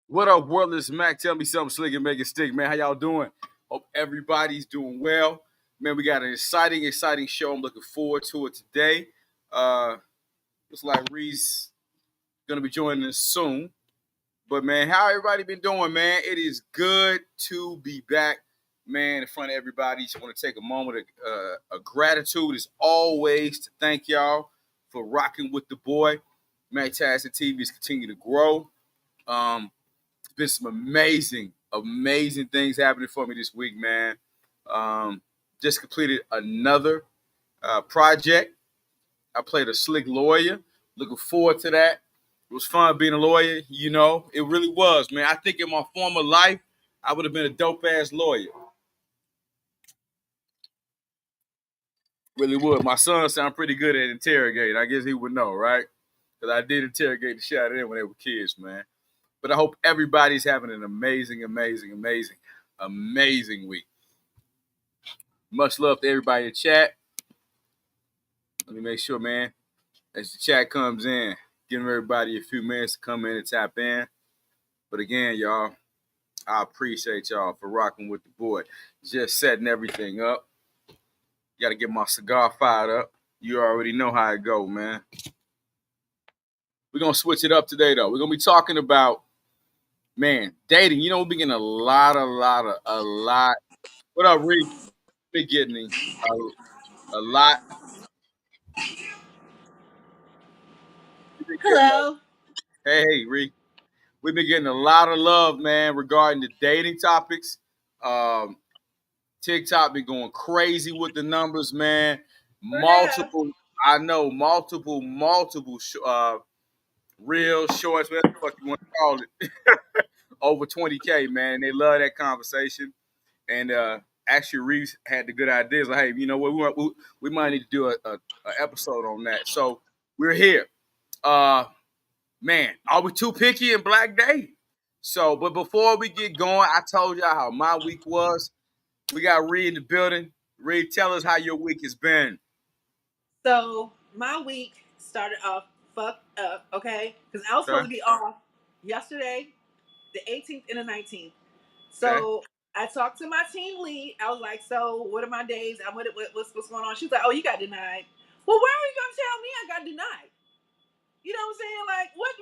What up, world? This is Mac. Tell me something slick and make it stick, man. How y'all doing? Hope everybody's doing well. Man, we got an exciting show. I'm looking forward to it today. Uh, Looks like Reese gonna be joining us soon. But man, how everybody been doing, man? It is good to be back, man, in front of everybody. Just want to take a moment of gratitude as always to thank y'all for rocking with the boy. Fantastic TV is continuing to grow. Um, been some amazing things happening for me this week, man. Um, just completed another project. I played a slick lawyer. Looking forward to that. It was fun being a lawyer. It really was, man. I think in my former life, I would have been a dope ass lawyer. Really would. My son sound pretty good at interrogating. I guess he would know, right? Because I did interrogate the shit out of them when they were kids, man. But I hope everybody's having an amazing week. Much love to everybody in chat. Let me make sure, man, as the chat comes in, giving everybody a few minutes to come in and tap in. But again, y'all, I appreciate y'all for rocking with the boy. Just setting everything up. Got to get my cigar fired up. You already know how it go, man. We're going to switch it up today, though. We're going to be talking about, man, dating. We've been getting a lot. What up, Reed? Been getting a lot. We've been getting Hello. hey, Reed. We've been getting a lot of love, man, regarding the dating topics. Um, TikTok been going crazy with the numbers, man. For real. Multiple, I know, multiple real shorts, whatever the fuck you want to call it, over 20K, man. And they love that conversation. And actually, Reese had the good ideas. Like, hey, you know what? We might need to do a episode on that. So we're here. Uh, Man, are we too picky in Black Day? So, but before we get going, I told y'all how my week was. We got Reed in the building. Reed, tell us how your week has been. So my week started off fucked up, okay? Because I was supposed Okay. to be off yesterday, the 18th and the 19th. Okay. So I talked to my team lead. I was like, "So what are my days? What's going on?" She was like, "Oh, you got denied." Well, where are you gonna tell me I got denied? You know what I'm saying? Like, what?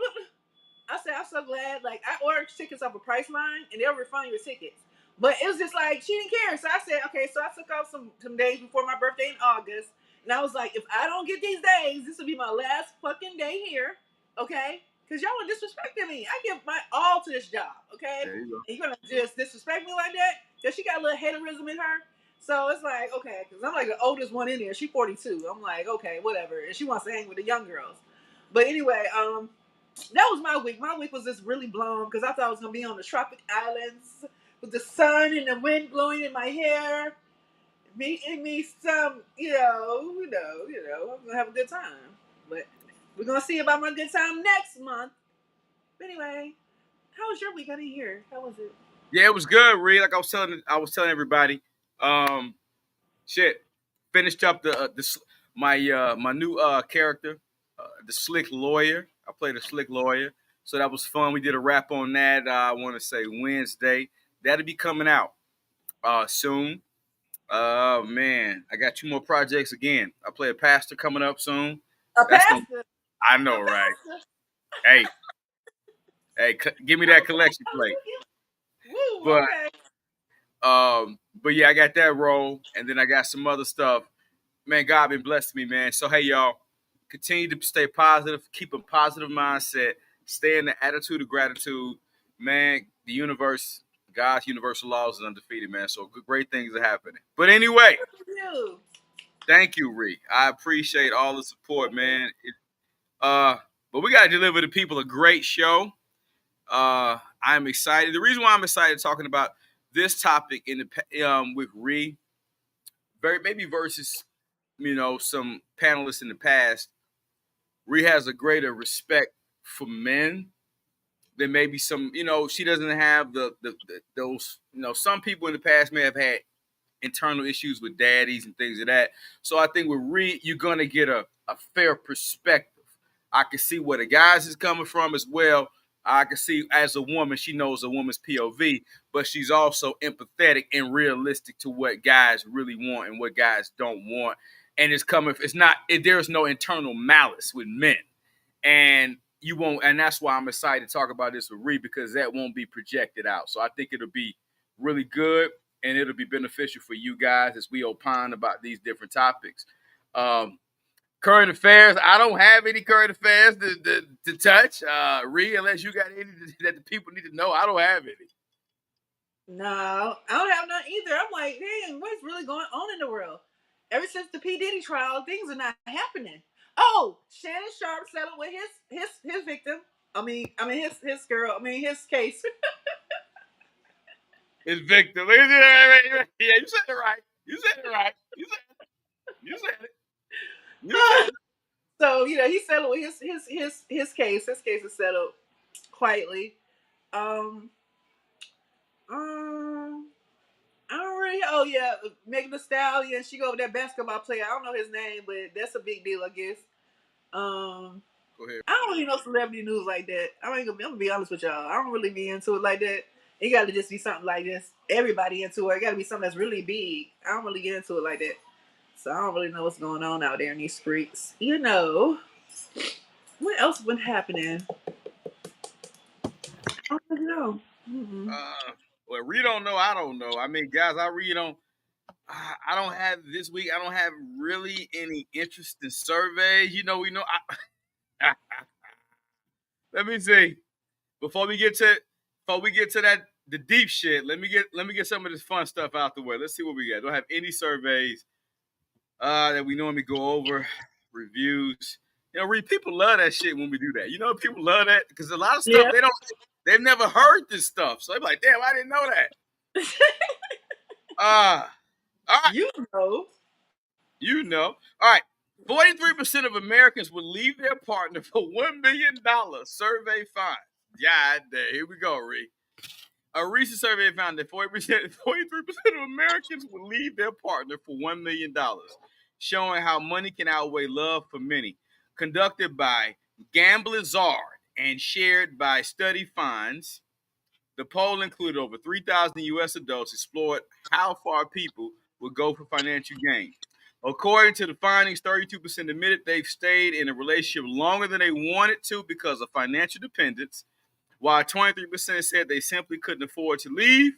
I said, I'm so glad. Like, I ordered tickets off a Priceline, and they'll refund your tickets. But it was just like she didn't care. So I said, okay. So I took off some days before my birthday in August, and I was like, if I don't get these days, this will be my last fucking day here, okay? Because y'all are disrespecting me. I give my all to this job, okay? There you go. And you're gonna just disrespect me like that? Because she got a little haterism in her. So it's like, okay, because I'm like the oldest one in there. She's 42. I'm like, okay, whatever. And she wants to hang with the young girls. But anyway, that was my week. My week was just really blown because I thought I was gonna be on the tropic islands with the sun and the wind blowing in my hair, meeting me some, I'm gonna have a good time. But we're gonna see about my good time next month. But anyway, how was your week? I didn't hear. How was it? Yeah, it was good, Reed. Like I was telling everybody. Um, Shit. Finished up my new character, the slick lawyer. I played a slick lawyer, so that was fun. We did a wrap on that. I want to say Wednesday. That'll be coming out soon. Man, I got two more projects again. I play a pastor coming up soon. A That's gonna. pastor. I A know, right? pastor. Hey, give me that collection I was plate. looking. Woo. But Okay. but yeah, I got that role, and then I got some other stuff. Man, God been blessed me, man. So hey, y'all, continue to stay positive, keep a positive mindset, stay in the attitude of gratitude, man. The universe, God's universal laws is undefeated, man. So great things are happening. But anyway, You. thank you, Ree. I appreciate all the support, man. Uh, but we gotta deliver to people a great show. I'm excited. The reason why I'm excited talking about this topic with Ree, very maybe versus some panelists in the past. Ree has a greater respect for men than maybe some. She doesn't have those. Some people in the past may have had internal issues with daddies and things of that. So I think with Ree, you're gonna get a fair perspective. I can see where the guys is coming from as well, I can see as a woman, she knows a woman's POV, but she's also empathetic and realistic to what guys really want and what guys don't want. And it's coming. It's not. There's no internal malice with men, and you won't. And that's why I'm excited to talk about this with Ree because that won't be projected out. So I think it'll be really good and it'll be beneficial for you guys as we opine about these different topics. Um, Current affairs. I don't have any current affairs to touch. Ree, unless you got any that the people need to know, I don't have any. No, I don't have none either. I'm like, dang, what's really going on in the world? Ever since the P Diddy trial, things are not happening. Oh, Shannon Sharp settled with his victim. His girl. His case. His victim. Yeah, you said it right. You said it right. You said it. You said it. You said it. So he settled with his case. His case is settled quietly. Um, um, I don't really. Oh yeah, Megan Thee Stallion. She go with that basketball player. I don't know his name, but that's a big deal, I guess. Go ahead. I don't really know celebrity news like that. I'm gonna be honest with y'all. I don't really be into it like that. It got to just be something like this. Everybody into it. It got to be something that's really big. I don't really get into it like that. So I don't really know what's going on out there in these streets. What else been happening? I don't really know. Well, Ree don't know. I don't know. I mean, guys, I read on. I don't have this week. I don't have really any interesting surveys. We know. Let me see. Before we get to that the deep shit, let me get some of this fun stuff out the way. Let's see what we got. Don't have any surveys that we normally go over, reviews. Read people love that shit when we do that. People love that because a lot of stuff Yeah. they've never heard this stuff. So they're like, damn, I didn't know that. All right. All right. 43% of Americans would leave their partner for $1 million survey finds. Yeah, here we go, Ree. A recent survey found that 43% of Americans would leave their partner for $1 million, showing how money can outweigh love for many. Conducted by Gamblizard and shared by Study Finds, the poll included over 3,000 U.S. adults explored how far people would go for financial gain. According to the findings, 32% admitted they've stayed in a relationship longer than they wanted to because of financial dependence, while 23% said they simply couldn't afford to leave.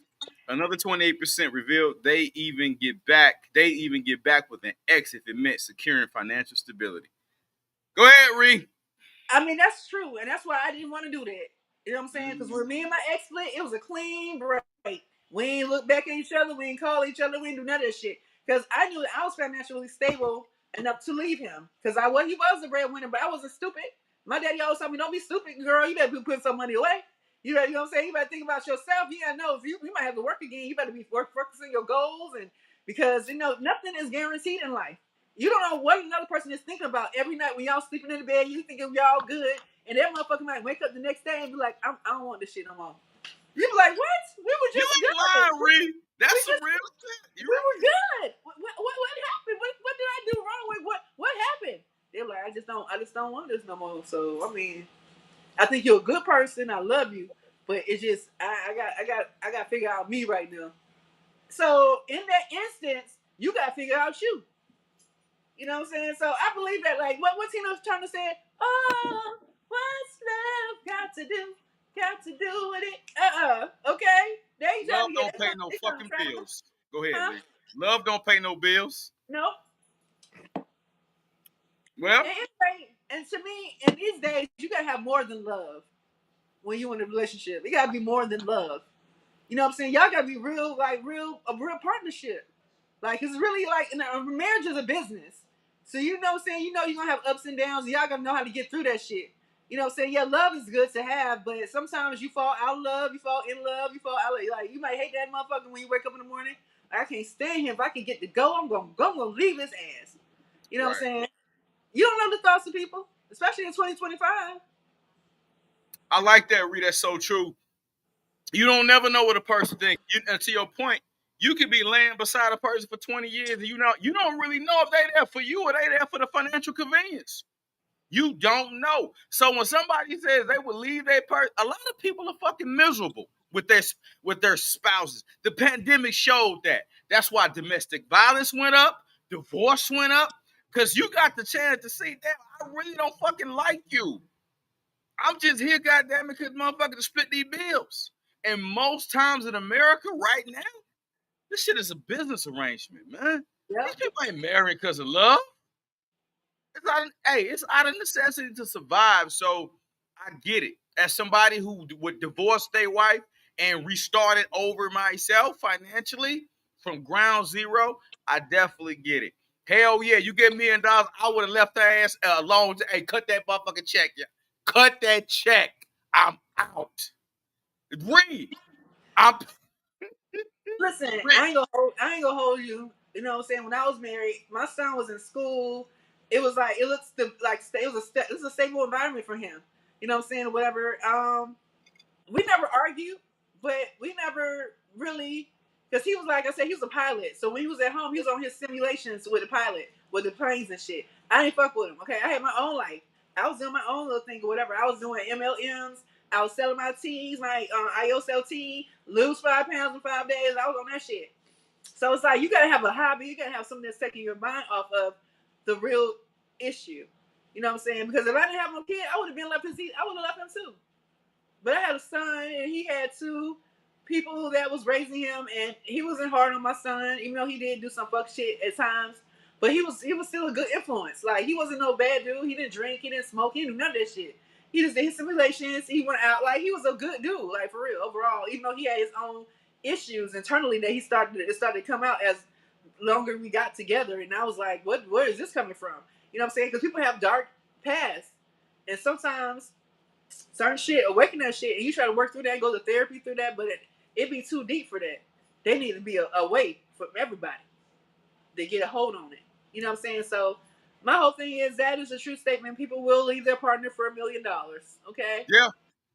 Another 28% revealed they even get back with an ex if it meant securing financial stability. Go ahead, Ree. That's true, and that's why I didn't want to do that. You know what I'm saying? Because when me and my ex split, it was a clean break. We ain't look back at each other. We ain't call each other. We ain't do none of that shit. Because I knew that I was financially stable enough to leave him. Because he was a breadwinner, but I wasn't stupid. My daddy always told me, "Don't be stupid, girl. You better be putting some money away. You know what I'm saying? You better think about yourself. You gotta know if you might have to work again. You better be focusing your goals, and because nothing is guaranteed in life. You don't know what another person is thinking about every night when y'all sleeping in the bed. You thinking y'all good, and that motherfucker might wake up the next day and be like, I don't want this shit no more. You be like, what? We were You just ain't good. lying, Ree. That's some real shit. We were good. What happened? What did I do wrong? What happened? They're like, I just don't want this no more. So I think you're a good person. I love you, but it's just I got to figure out me right now. So in that instance, you got to figure out you. You know what I'm saying? So I believe that, like, what Tina was trying to say? Oh, what's love got to do? Got to do with it? Okay. They ain't trying Love to don't get pay that. no They trying to fucking trap us. bills. Go ahead, Huh? Ree. Love don't pay no bills. Nope. Well, And to me, in these days, you gotta have more than love when you in a relationship. It gotta be more than love. You know what I'm saying? Y'all gotta be real, like a real partnership. Like it's really like marriage is a business. So you know what I'm saying? You know you're gonna have ups and downs, and y'all gotta know how to get through that shit. You know what I'm saying? Yeah, love is good to have, but sometimes you fall out of love, you fall in love, you fall out of like you might hate that motherfucker when you wake up in the morning. I can't stand him. If I can get to go, I'm gonna leave his ass. You know what I'm right. saying? You don't know the thoughts of people, especially in 2025. I like that, Ree. That's so true. You don't never know what a person thinks. And to your point, you could be laying beside a person for 20 years and you don't really know if they there for you or they there for the financial convenience. You don't know. So when somebody says they will leave their person, a lot of people are fucking miserable with their spouses. The pandemic showed that. That's why domestic violence went up, divorce went up, because you got the chance to see, damn, I really don't fucking like you. I'm just here, goddamn it, because motherfucker to split these bills. And most times in America right now, this shit is a business arrangement, man. These Yep. people ain't married because of love. It's out of necessity to survive. So I get it. As somebody who would divorce their wife and restart it over myself financially from ground zero, I definitely get it. Hell yeah, you get $1,000,000, I would have left her ass alone. Hey, cut that motherfucking check, yeah. Cut that check. I'm out. Read. I'm Listen, read. I ain't gonna hold you. You know what I'm saying? When I was married, my son was in school. It was like it looks like it was a stable environment for him. You know what I'm saying? Whatever. We never argued, but we never really, because he was, like I said, he was a pilot. So when he was at home, he was on his simulations with the pilot, with the planes and shit. I didn't fuck with him. Okay, I had my own life. I was doing my own little thing or whatever. I was doing MLMs. I was selling my teas, my IOSLT, lose 5 pounds in 5 days. I was on that shit. So it's like you gotta have a hobby. You gotta have something that's taking your mind off of the real issue. You know what I'm saying? Because if I didn't have no kid, I would have been left his. I would have left him too. But I had a son, and he had two people that was raising him, and he wasn't hard on my son, even though he did do some fuck shit at times. But he was still a good influence. Like he wasn't no bad dude. He didn't drink. He didn't smoke. He didn't do none of that shit. He just did his simulations. He went out like he was a good dude, like for real overall. Even though he had his own issues internally that it started to come out as longer we got together. And I was like, where is this coming from? You know what I'm saying? Because people have dark past, and sometimes certain shit, awaken that shit, and you try to work through that, go to therapy through that, but it be too deep for that. They need to be a way from everybody to get a hold on it. You know what I'm saying? So my whole thing is that is a true statement. People will leave their partner for $1,000,000. Okay, Yeah,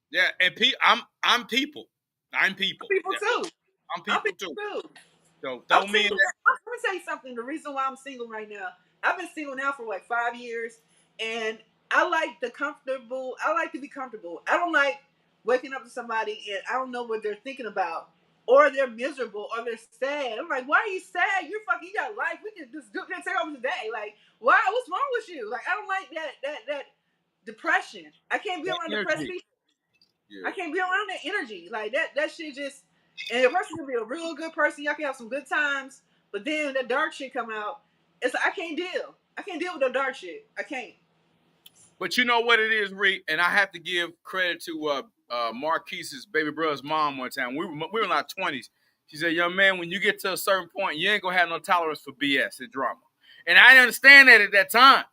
yeah. And I'm people. I'm I'm people. people Yeah, too. I'm I'm people too. people too. So I'm throw me in single. that. Let me tell you something. The reason why I'm single right now, I've been single now for like 5 years, and I like the comfortable. I like to be comfortable. I don't like waking up to somebody and I don't know what they're thinking about, or they're miserable, or they're sad. I'm like, why are you sad? You're fucking. You got life. We can just take over today. Like, why? What's wrong with you? Like, I don't like that depression. I can't be That around depressed energy. people. I Yeah. can't be around that energy. Like that shit just, and a person can be a real good person. Y'all can have some good times, but then that dark shit come out. It's like, I can't deal. I can't deal with the dark shit. I can't. But you know what it is, Reed, and I have to give credit to Marquise's baby brother's mom one time. We were in our 20s. She said, "Young man, when you get to a certain point, you ain't gonna have no tolerance for BS and drama." And I didn't understand that at that time.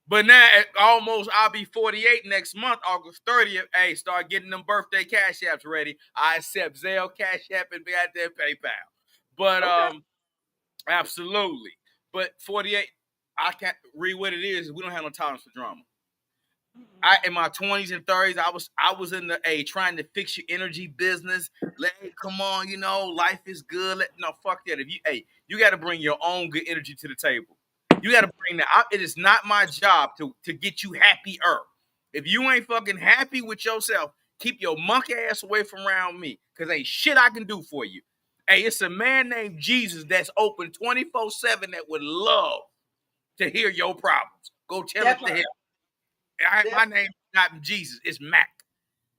But now, I'll be 48 next month, August 30th. Hey, start getting them birthday cash apps ready. I accept Zelle, Cash App, and goddamn PayPal. But Okay. absolutely. But 48, I can't read what it is. We don't have no tolerance for drama. I in my 20s and 30s, I was in the trying to fix your energy business. Come on, life is good. No, fuck that. If you got to bring your own good energy to the table. You got to bring that. It is not my job to get you happier. If you ain't fucking happy with yourself, keep your monkey ass away from around me, cause ain't shit I can do for you. Hey, it's a man named Jesus that's open 24/7 that would love to hear your problems. Go tell That it to him. part. That My name's not Jesus. It's Mac.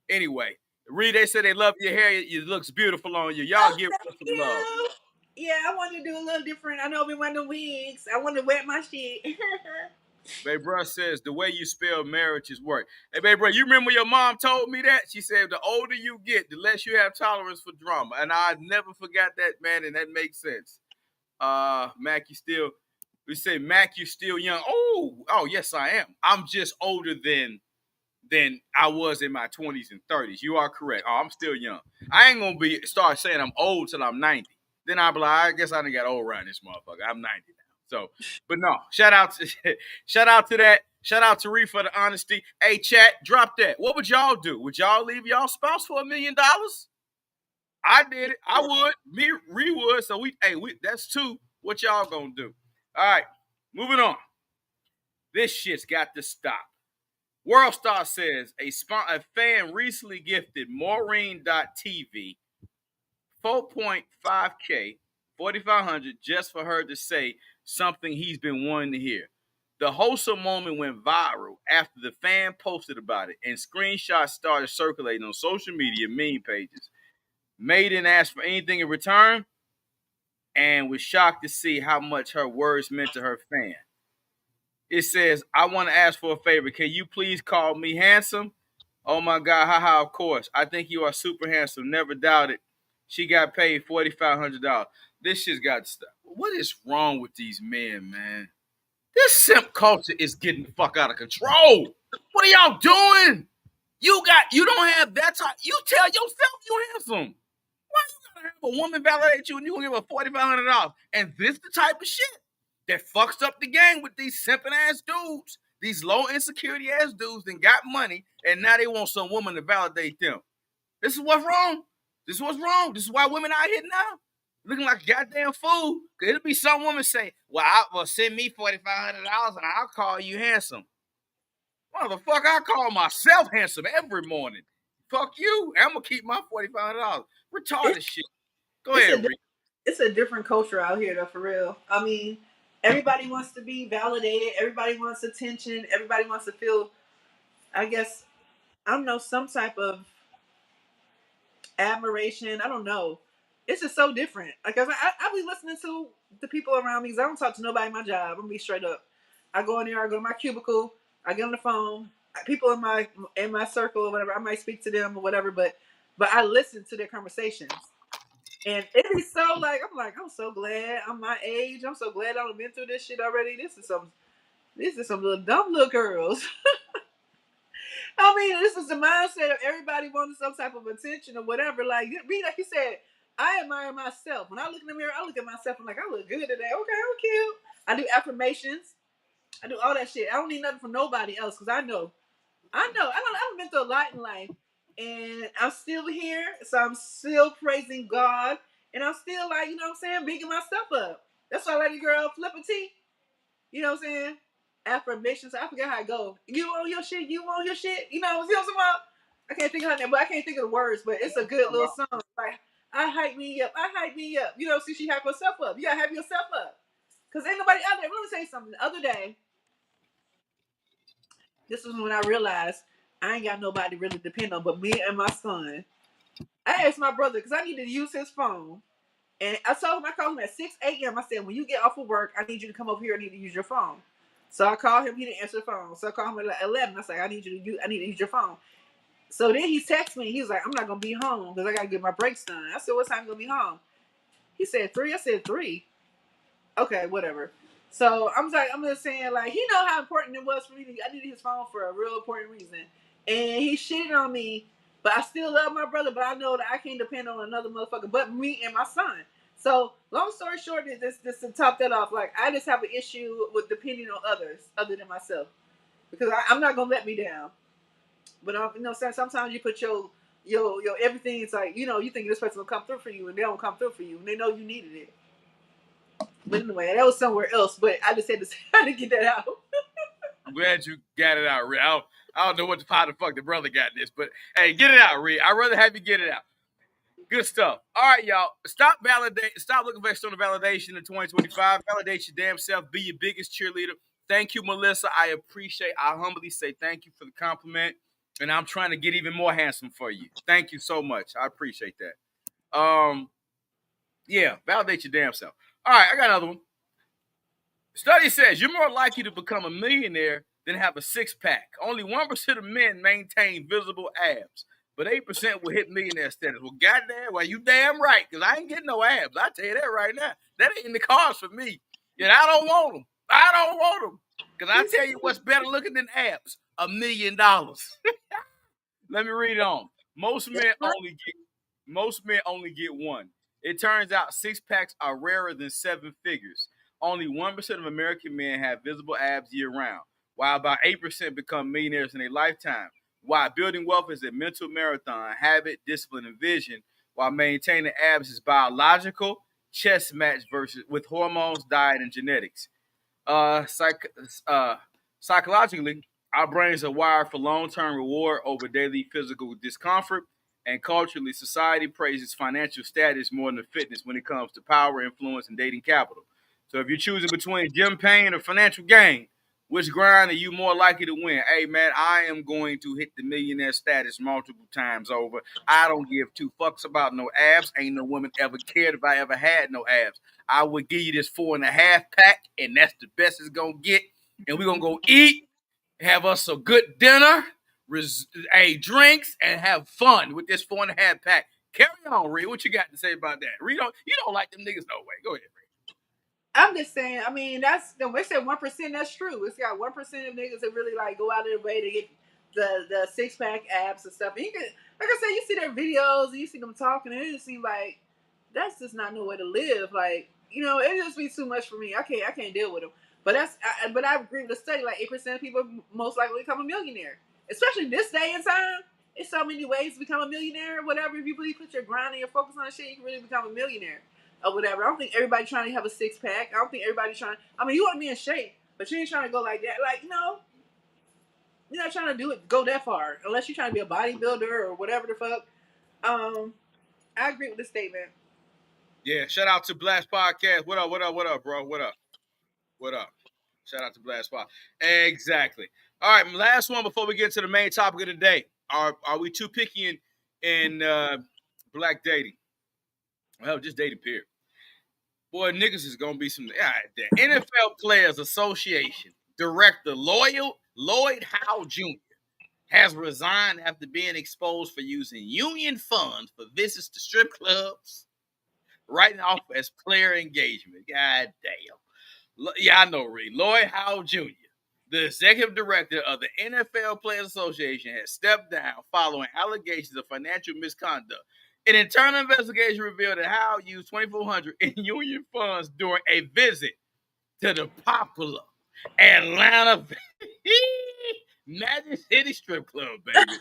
Anyway, Reed, they said they love your hair. It looks beautiful on you. Y'all Oh, give thank us some love. you. Yeah, I wanted to do a little different. I know I've been wearing the wigs. I want to wear my shit. Baby bro says the way you spell marriage is work. Hey, baby bro, you remember your mom told me that? She said the older you get, the less you have tolerance for drama. And I never forgot that, man, and that makes sense. Mac, we say Mac, you still young. Oh, yes, I am. I'm just older than I was in my 20s and 30s. You are correct. Oh, I'm still young. I ain't gonna start saying I'm old till I'm 90. Then I'll be like, I guess I done got old around this motherfucker. I'm 90 now. So, but no, shout out to shout out to that. Shout out to Reed for the honesty. Hey, chat, drop that. What would y'all do? Would y'all leave y'all spouse for $1,000,000? I did it. I would. Me, Reed would. So we that's two. What y'all gonna do? All right, moving on. This shit's got to stop. Worldstar says a fan recently gifted Maureen.tv 4.5K, 4,500 just for her to say something he's been wanting to hear. The wholesome moment went viral after the fan posted about it, and screenshots started circulating on social media meme pages. May didn't ask for anything in return and was shocked to see how much her words meant to her fan. It says, I want to ask for a favor. Can you please call me handsome? Oh my God, haha, of course. I think you are super handsome. Never doubt it. She got paid $4,500. This shit's got to stop. What is wrong with these men, man? This simp culture is getting the fuck out of control. What are y'all doing? You don't have that type. You tell yourself you handsome. Why you gotta have a woman validate you and you gonna give her $4,500? And this the type of shit that fucks up the game with these simping ass dudes, these low insecurity ass dudes that got money and now they want some woman to validate them. This is what's wrong. This is what's wrong. This is why women out here now looking like a goddamn fool. It'll be some woman say, well, send me $4,500 and I'll call you handsome. Motherfucker, I call myself handsome every morning. Fuck you. I'm gonna keep my $4,500. Retarded shit. Go ahead, Rick. It's a different culture out here, though, for real. I mean, everybody wants to be validated. Everybody wants attention. Everybody wants to feel, I guess, I don't know, some type of admiration. I don't know. It's just so different. Like I be listening to the people around me because I don't talk to nobody in my job. I'm gonna be straight up. I go in there, I go to my cubicle, I get on the phone. People in my circle or whatever, I might speak to them or whatever, but I listen to their conversations. And it is so I'm so glad I'm my age. I'm so glad I've been through this shit already. This is some little dumb little girls. I mean, this is the mindset of everybody wanting some type of attention or whatever. Like me, like you said, I admire myself. When I look in the mirror, I look at myself and like, I look good today. Okay, I'm cute. I do affirmations. I do all that shit. I don't need nothing from nobody else because I know. I've been through a lot in life, and I'm still here. So I'm still praising God, and I'm still like, you know what I'm saying, bigging myself up. That's why I like the girl Flipper T. You know what I'm saying? Affirmations. I forget how it go. You on your shit. You on your shit. You know what I'm saying? I can't think of her name, but I can't think of the words. But it's a good little song. Like I hype me up. I hype me up. You know, see, she hype herself up. You gotta hype yourself up. Cause ain't nobody out there. Let me tell you something. The other day, this was when I realized I ain't got nobody really to depend on but me and my son. I asked my brother because I needed to use his phone. And I told him, I called him at 6 a.m. I said, when you get off of work, I need you to come over here. I need to use your phone. So I called him. He didn't answer the phone. So I called him at 11. I said, I need to use your phone. So then he texted me. He was like, I'm not going to be home because I got to get my breaks done. I said, what time you going to be home? He said 3. I said 3. Okay, whatever. So I'm just saying, like, he know how important it was for me. I needed his phone for a real important reason. And he shitted on me, but I still love my brother, but I know that I can't depend on another motherfucker but me and my son. So long story short, just to top that off, like, I just have an issue with depending on others other than myself. Because I'm not going to let me down. But, you know, sometimes you put your everything, it's like, you know, you think this person will come through for you, and they don't come through for you, and they know you needed it. But anyway, that was somewhere else. But I just had to get that out. I'm glad you got it out, Rick. I don't know how the fuck the brother got this, but hey, get it out, Rick. I'd rather have you get it out. Good stuff. All right, y'all. Stop looking for external validation in 2025. Validate your damn self. Be your biggest cheerleader. Thank you, Melissa. I humbly say thank you for the compliment. And I'm trying to get even more handsome for you. Thank you so much. I appreciate that. Yeah, validate your damn self. All right, I got another one. Study says you're more likely to become a millionaire than have a six-pack. Only 1% of men maintain visible abs, but 8% will hit millionaire status. Well, goddamn, well, you damn right, because I ain't getting no abs. I tell you that right now. That ain't in the cards for me. And I don't want them. Because I tell you what's better looking than abs. $1 million. Let me read it on. Most men only get one. It turns out six packs are rarer than seven figures. Only 1% of American men have visible abs year round, while about 8% become millionaires in a lifetime. While building wealth is a mental marathon, habit, discipline, and vision, while maintaining abs is biological, chess match versus with hormones, diet, and genetics. Psych, Psychologically, our brains are wired for long-term reward over daily physical discomfort, and culturally, society praises financial status more than fitness when it comes to power, influence, and dating capital. So if you're choosing between gym pain or financial gain, which grind are you more likely to win? Hey man, I am going to hit the millionaire status multiple times over. I don't give two fucks about no abs. Ain't no woman ever cared if I ever had no abs. I would give you this 4.5 pack, and that's the best it's gonna get. And we're gonna go eat, have us a good dinner, drinks, and have fun with this 4.5 pack. Carry on, Reed. What you got to say about that? Reed, you don't like them niggas no way. Go ahead, Reed. I'm just saying. I mean, that's the they said 1%. That's true. It's got 1% of niggas that really like go out of their way to get the 6 pack abs and stuff. And you can, like I said, you see their videos and you see them talking, and it just seems like that's just not no way to live. Like it just be too much for me. I can't deal with them. But but I agree with the study. Like 8% of people most likely become a millionaire, especially this day and time. It's so many ways to become a millionaire. Whatever, if you really put your grind and your focus on shit, you can really become a millionaire or whatever. I don't think everybody's trying to have a 6 pack. I don't think everybody's trying. I mean, you want to be in shape, but you ain't trying to go like that. Like you're not trying to go that far unless you're trying to be a bodybuilder or whatever the fuck. I agree with the statement. Yeah, shout out to Blast Podcast. What up, what up, what up, bro? What up? What up? Shout out to Blast Pod. Exactly. All right, last one before we get to the main topic of the day. Are we too picky in black dating? Well, just dating period. Boy, niggas is gonna be some. The NFL Players Association director Lloyd Howe Jr. has resigned after being exposed for using union funds for visits to strip clubs, writing off as player engagement. God damn. Yeah, I know, Reed. Lloyd Howe Jr., the executive director of the NFL Players Association, has stepped down following allegations of financial misconduct. An internal investigation revealed that Howe used $2,400 in union funds during a visit to the popular Atlanta Magic City Strip Club, baby.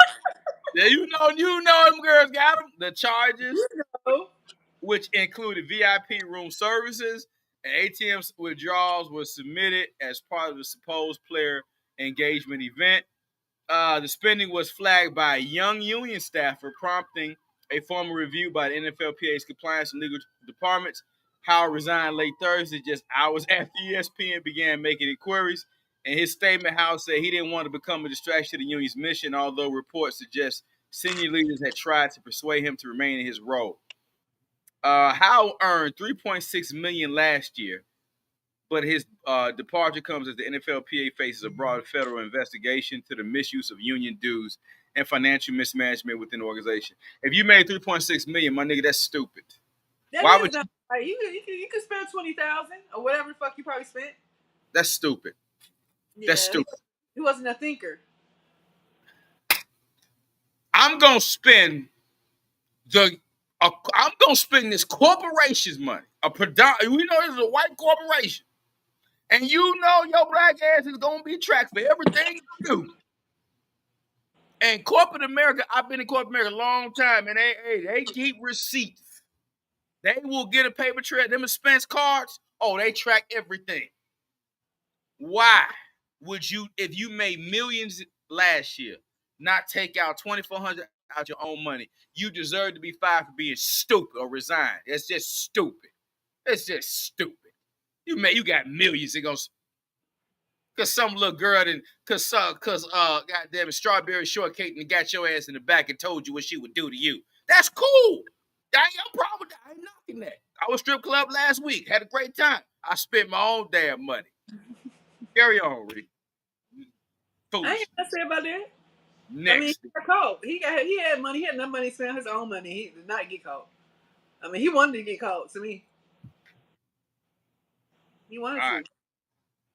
Yeah, you know them girls got them. The charges, which included VIP room services and ATM withdrawals, were submitted as part of the supposed player engagement event. The spending was flagged by a young union staffer, prompting a formal review by the NFLPA's compliance and legal departments. Howard resigned late Thursday, just hours after ESPN began making inquiries. In his statement, Howard said he didn't want to become a distraction to the union's mission, although reports suggest senior leaders had tried to persuade him to remain in his role. Howard earned $3.6 million last year, but his departure comes as the NFLPA faces a broad federal investigation to the misuse of union dues and financial mismanagement within the organization. If you made $3.6 million, my nigga, that's stupid. Why would Not, you? like, you could spend 20,000 or whatever the fuck you probably spent. That's stupid. That's Yeah, stupid. he wasn't a thinker. I'm gonna spend I'm gonna spend this corporation's money. We know this is a white corporation, and you know your black ass is gonna be tracked for everything you do. And corporate America, I've been in corporate America a long time, and they keep receipts. They will get a paper trail. Them expense cards, oh, they track everything. Why would you, if you made millions last year, not take out 2,400 out your own money? You deserve to be fired for being stupid or resign. It's just stupid. It's just stupid. You got millions. It goes because some little girl and goddamn strawberry shortcake and got your ass in the back and told you what she would do to you. That's cool. I ain't no problem with that. I ain't knocking that. I was strip club last week. Had a great time. I spent my own damn money. Carry on, Rick. I ain't Foolish. got to say about that. I mean, Next. he got caught. He had money. He had enough money to spend his own money. He did not get caught. I mean, he wanted to get caught. To me, he wanted All to. right.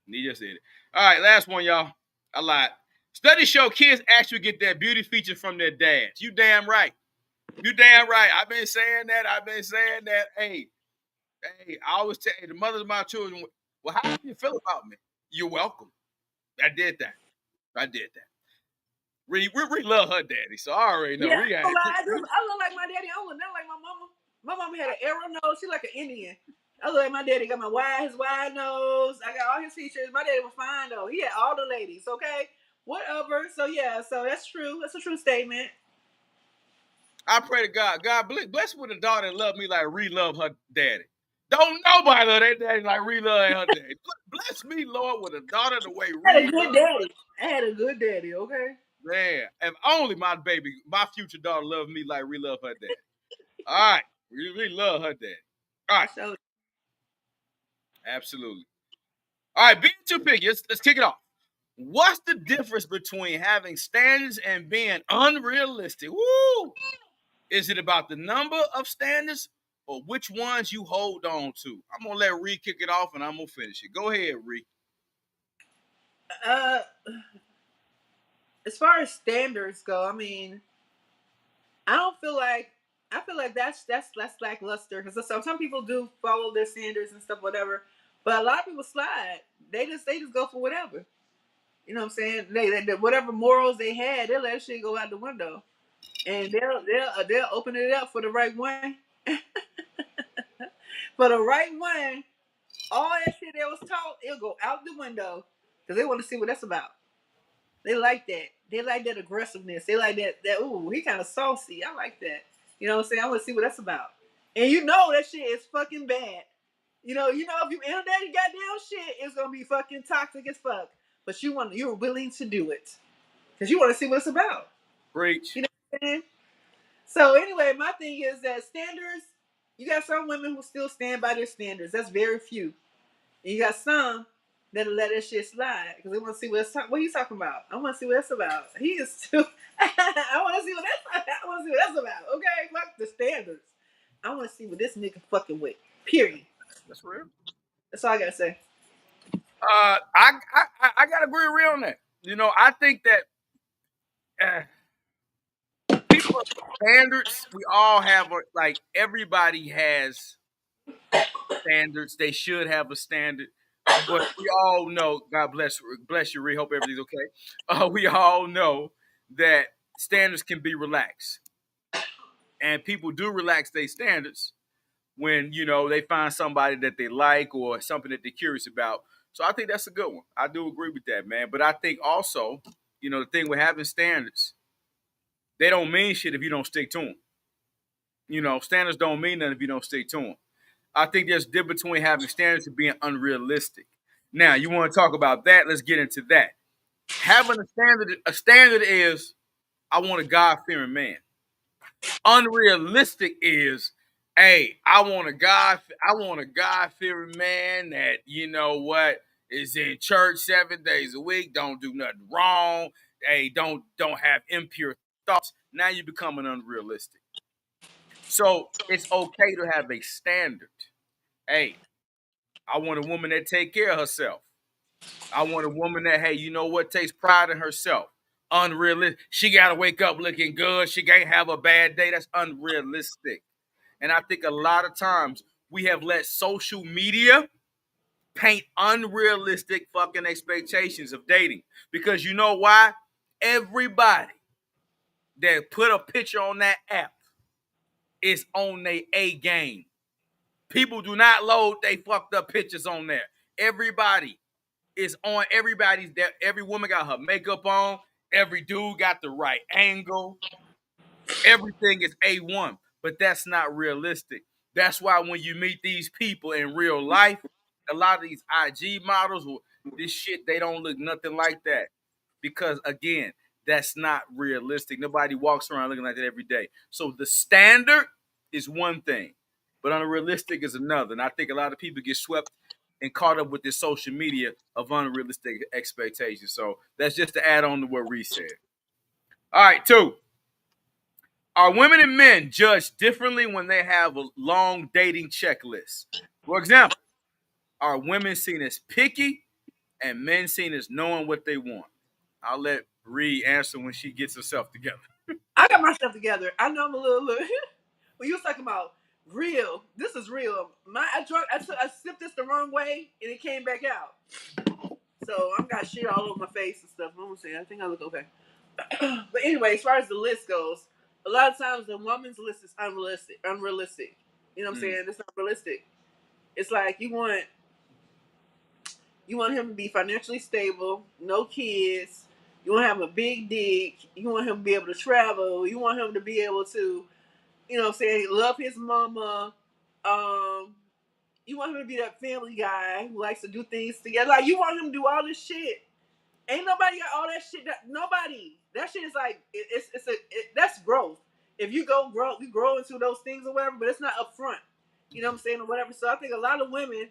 He just said it. All right, last one, y'all. I lied. Studies show kids actually get their beauty features from their dads. You damn right. You damn right. I've been saying that. Hey, I always tell the mothers of my children, well, how do you feel about me? You're welcome. I did that. We love her daddy, so I already know. Yeah, We got I look like my daddy. I don't look nothing like my mama. My mama had an arrow nose. She like an Indian. I look like my daddy got his wide nose. I got all his features. My daddy was fine though. He had all the ladies. Okay, whatever. So yeah, so that's true. That's a true statement. I pray to God. God bless with a daughter that love me like love her daddy. Don't nobody love that daddy like love her daddy. Bless me, Lord, with a daughter the way I had a love good daddy. I had a good daddy. Okay. man. If only my baby, my future daughter love me like love her daddy. All right. We love her daddy. All right. So Absolutely. All right, being too picky. Let's kick it off. What's the difference between having standards and being unrealistic? Woo! Is it about the number of standards or which ones you hold on to? I'm gonna let Ree kick it off and I'm gonna finish it. Go ahead, Ree. uh, as far as standards go, I mean, I don't feel like I feel like that's lackluster because some people do follow their standards and stuff, whatever. But a lot of people slide. They just go for whatever. You know what I'm saying? They whatever morals they had, they let shit go out the window, and they'll open it up for the right one. For the right one, all that shit that was taught, it'll go out the window because they want to see what that's about. They like that. They like that aggressiveness. They like that. Ooh, he kind of saucy. I like that. You know what I'm saying? I want to see what that's about. And you know that shit is fucking bad. You know if you enter that goddamn shit, it's gonna be fucking toxic as fuck. But you're willing to do it because you want to see what it's about. Preach. You know what I'm saying? So anyway, my thing is that standards. You got some women who still stand by their standards. That's very few. And you got some that'll let that shit slide because they want to see what he's talking about. I want to see what that's about. He is too. I want to see what that's. I want to see what that's about. Okay, fuck the standards. I want to see what this nigga fucking with. Period. That's real. That's all I gotta say. I gotta agree with Ree on that. You know, I think that people standards. We all have like everybody has standards. They should have a standard. But we all know, God bless you, Ree. Hope everything's okay. We all know that standards can be relaxed, and people do relax their standards when they find somebody that they like or something that they're curious about. So I think that's a good one. I do agree with that, man. But I think also, the thing with having standards, they don't mean shit if you don't stick to them. Standards don't mean nothing if you don't stick to them. I think there's a difference between having standards and being unrealistic. Now, you want to talk about that? Let's get into that. Having a standard is I want a God-fearing man. Unrealistic is, hey, I want a God-fearing man that is in church 7 days a week, don't do nothing wrong, hey, don't have impure thoughts. Now you become an unrealistic. So it's okay to have a standard. Hey, I want a woman that take care of herself. I want a woman that, hey, you know what, takes pride in herself. Unrealistic. She got to wake up looking good. She can't have a bad day. That's unrealistic. And I think a lot of times we have let social media paint unrealistic fucking expectations of dating. Because you know why? Everybody that put a picture on that app is on their A game. People do not load they fucked up pictures on there. Everybody is on everybody's there. Every woman got her makeup on. Every dude got the right angle. Everything is A1, but that's not realistic. That's why when you meet these people in real life, a lot of these IG models, this shit, they don't look nothing like that. Because again, that's not realistic. Nobody walks around looking like that every day. So the standard is one thing, but unrealistic is another. And I think a lot of people get swept and caught up with this social media of unrealistic expectations. So that's just to add on to what Reese said. All right, two. Are women and men judged differently when they have a long dating checklist? For example, are women seen as picky and men seen as knowing what they want? I'll let Ree answer when she gets herself together. I got myself together. I know I'm a little. When you was talking about real, this is real. I sipped this the wrong way and it came back out. So I've got shit all over my face and stuff. I'm gonna say I think I look okay. But anyway, as far as the list goes, a lot of times the woman's list is unrealistic. You know what I'm saying? It's not realistic. It's like you want him to be financially stable, no kids. You want to have a big dick. You want him to be able to travel. You want him to be able to, you know, say love his mama. Um, you want him to be that family guy who likes to do things together. Like you want him to do all this shit. Ain't nobody got all that shit. Nobody. That shit is like that's growth. If you you grow into those things or whatever, but it's not upfront. You know what I'm saying or whatever. So I think a lot of women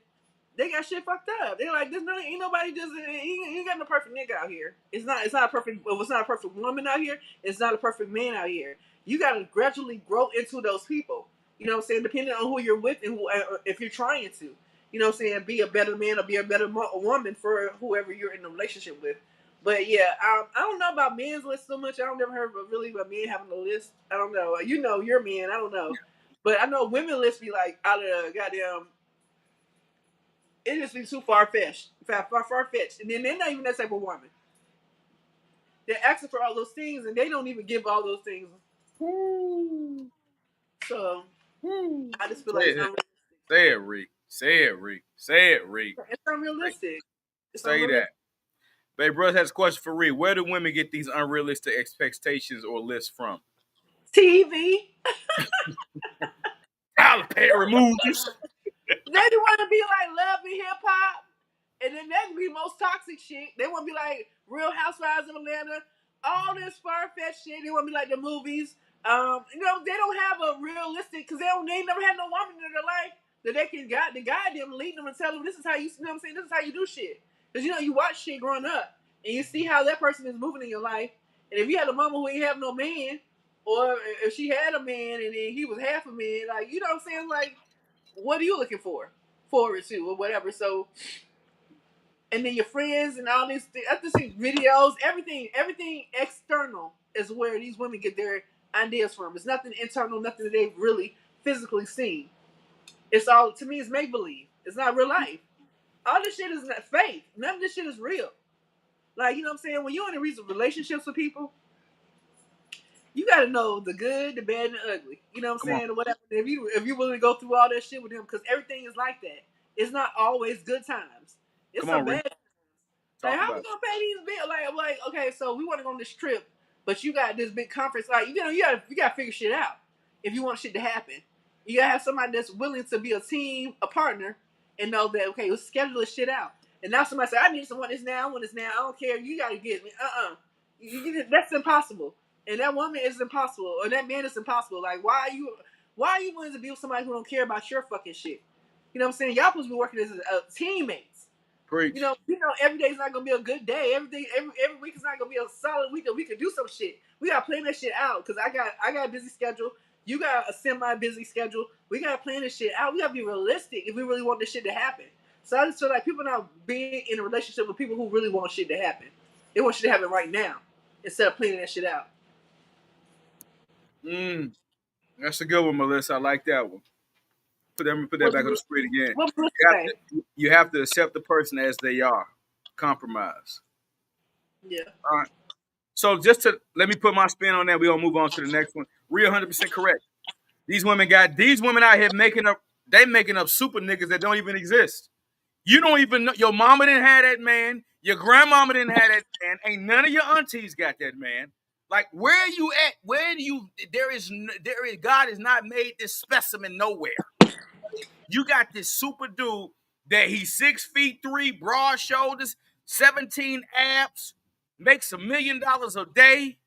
they got shit fucked up. They're like, there's no, ain't nobody just, ain't got no perfect nigga out here. It's not a perfect, well, it's not a perfect woman out here. It's not a perfect man out here. You got to gradually grow into those people. You know what I'm saying? Depending on who you're with and who, if you're trying to, you know what I'm saying, be a better man or be a better woman for whoever you're in a relationship with. But yeah, I don't know about men's list so much. I don't never heard really about men having a list. I don't know. You know, you're men. I don't know. But I know women lists be like out of the goddamn it just be too far fetched, far fetched, and then they're not even that type of woman. They're asking for all those things, and they don't even give all those things. Woo. So Woo. I just feel Say like it, say it, Reek. Say it, Reek. Say it, Reek. it's unrealistic. It's Say unrealistic. that. Babe, Russ has a question for Reek. Where do women get these unrealistic expectations or lists from? TV. Tyler Perry movies. They want to be like love and hip hop. And then that be most toxic shit. They want to be like Real Housewives of Atlanta, all this far fetched shit. They want to be like the movies. You know, they don't have a realistic because they never had no woman in their life that they can guide them, lead them, and tell them this is how you know what I'm saying. This is how you do shit. Because you know you watch shit growing up and you see how that person is moving in your life. And if you had a mama who ain't have no man, or if she had a man and then he was half a man, like you know what I'm saying, like what are you looking for? Forward to or whatever. So and then your friends and all these I just see videos, everything external is where these women get their ideas from. It's nothing internal, nothing that they've really physically seen. It's all to me it's make believe. It's not real life. All this shit is not fake. None of this shit is real. Like, you know what I'm saying? When you're in these relationships with people, you gotta know the good, the bad, and the ugly. You know what I'm Come on. saying? Or whatever. If you willing to go through all that shit with them, because everything is like that. It's not always good times. It's Come some on, Reek. bad. Like, Talk how about we it. gonna pay these bills? Like, okay, so we want to go on this trip, but you got this big conference. Like, you know, you gotta figure shit out if you want shit to happen. You gotta have somebody that's willing to be a team, a partner, and know that okay, let's schedule this shit out. And now somebody say, I need someone this now, I want this now. I don't care. You gotta get me. That's impossible. And that woman is impossible, or that man is impossible. Like, why are you willing to be with somebody who don't care about your fucking shit? You know what I'm saying? Y'all supposed to be working as teammates. Preach. You know, every day is not gonna be a good day. Every week is not gonna be a solid week that we can do some shit. We gotta plan that shit out because I got a busy schedule. You got a semi busy schedule. We gotta plan this shit out. We gotta be realistic if we really want this shit to happen. So I just feel like people not being in a relationship with people who really want shit to happen. They want shit to happen right now instead of planning that shit out. That's a good one, Melissa. I like that one. Put that What back on the screen again. what Melissa say? You have to accept the person as they are. Compromise. Yeah. All right. So just to let me put my spin on that, we're gonna move on to the next one. Real 100% correct. These women out here making up super niggas that don't even exist. You don't even know your mama didn't have that man, your grandmama didn't have that man, ain't none of your aunties got that man. Like where are you at? Where do you there is God has not made this specimen nowhere. You got this super dude that he's 6'3", broad shoulders, 17 abs, makes $1 million a day.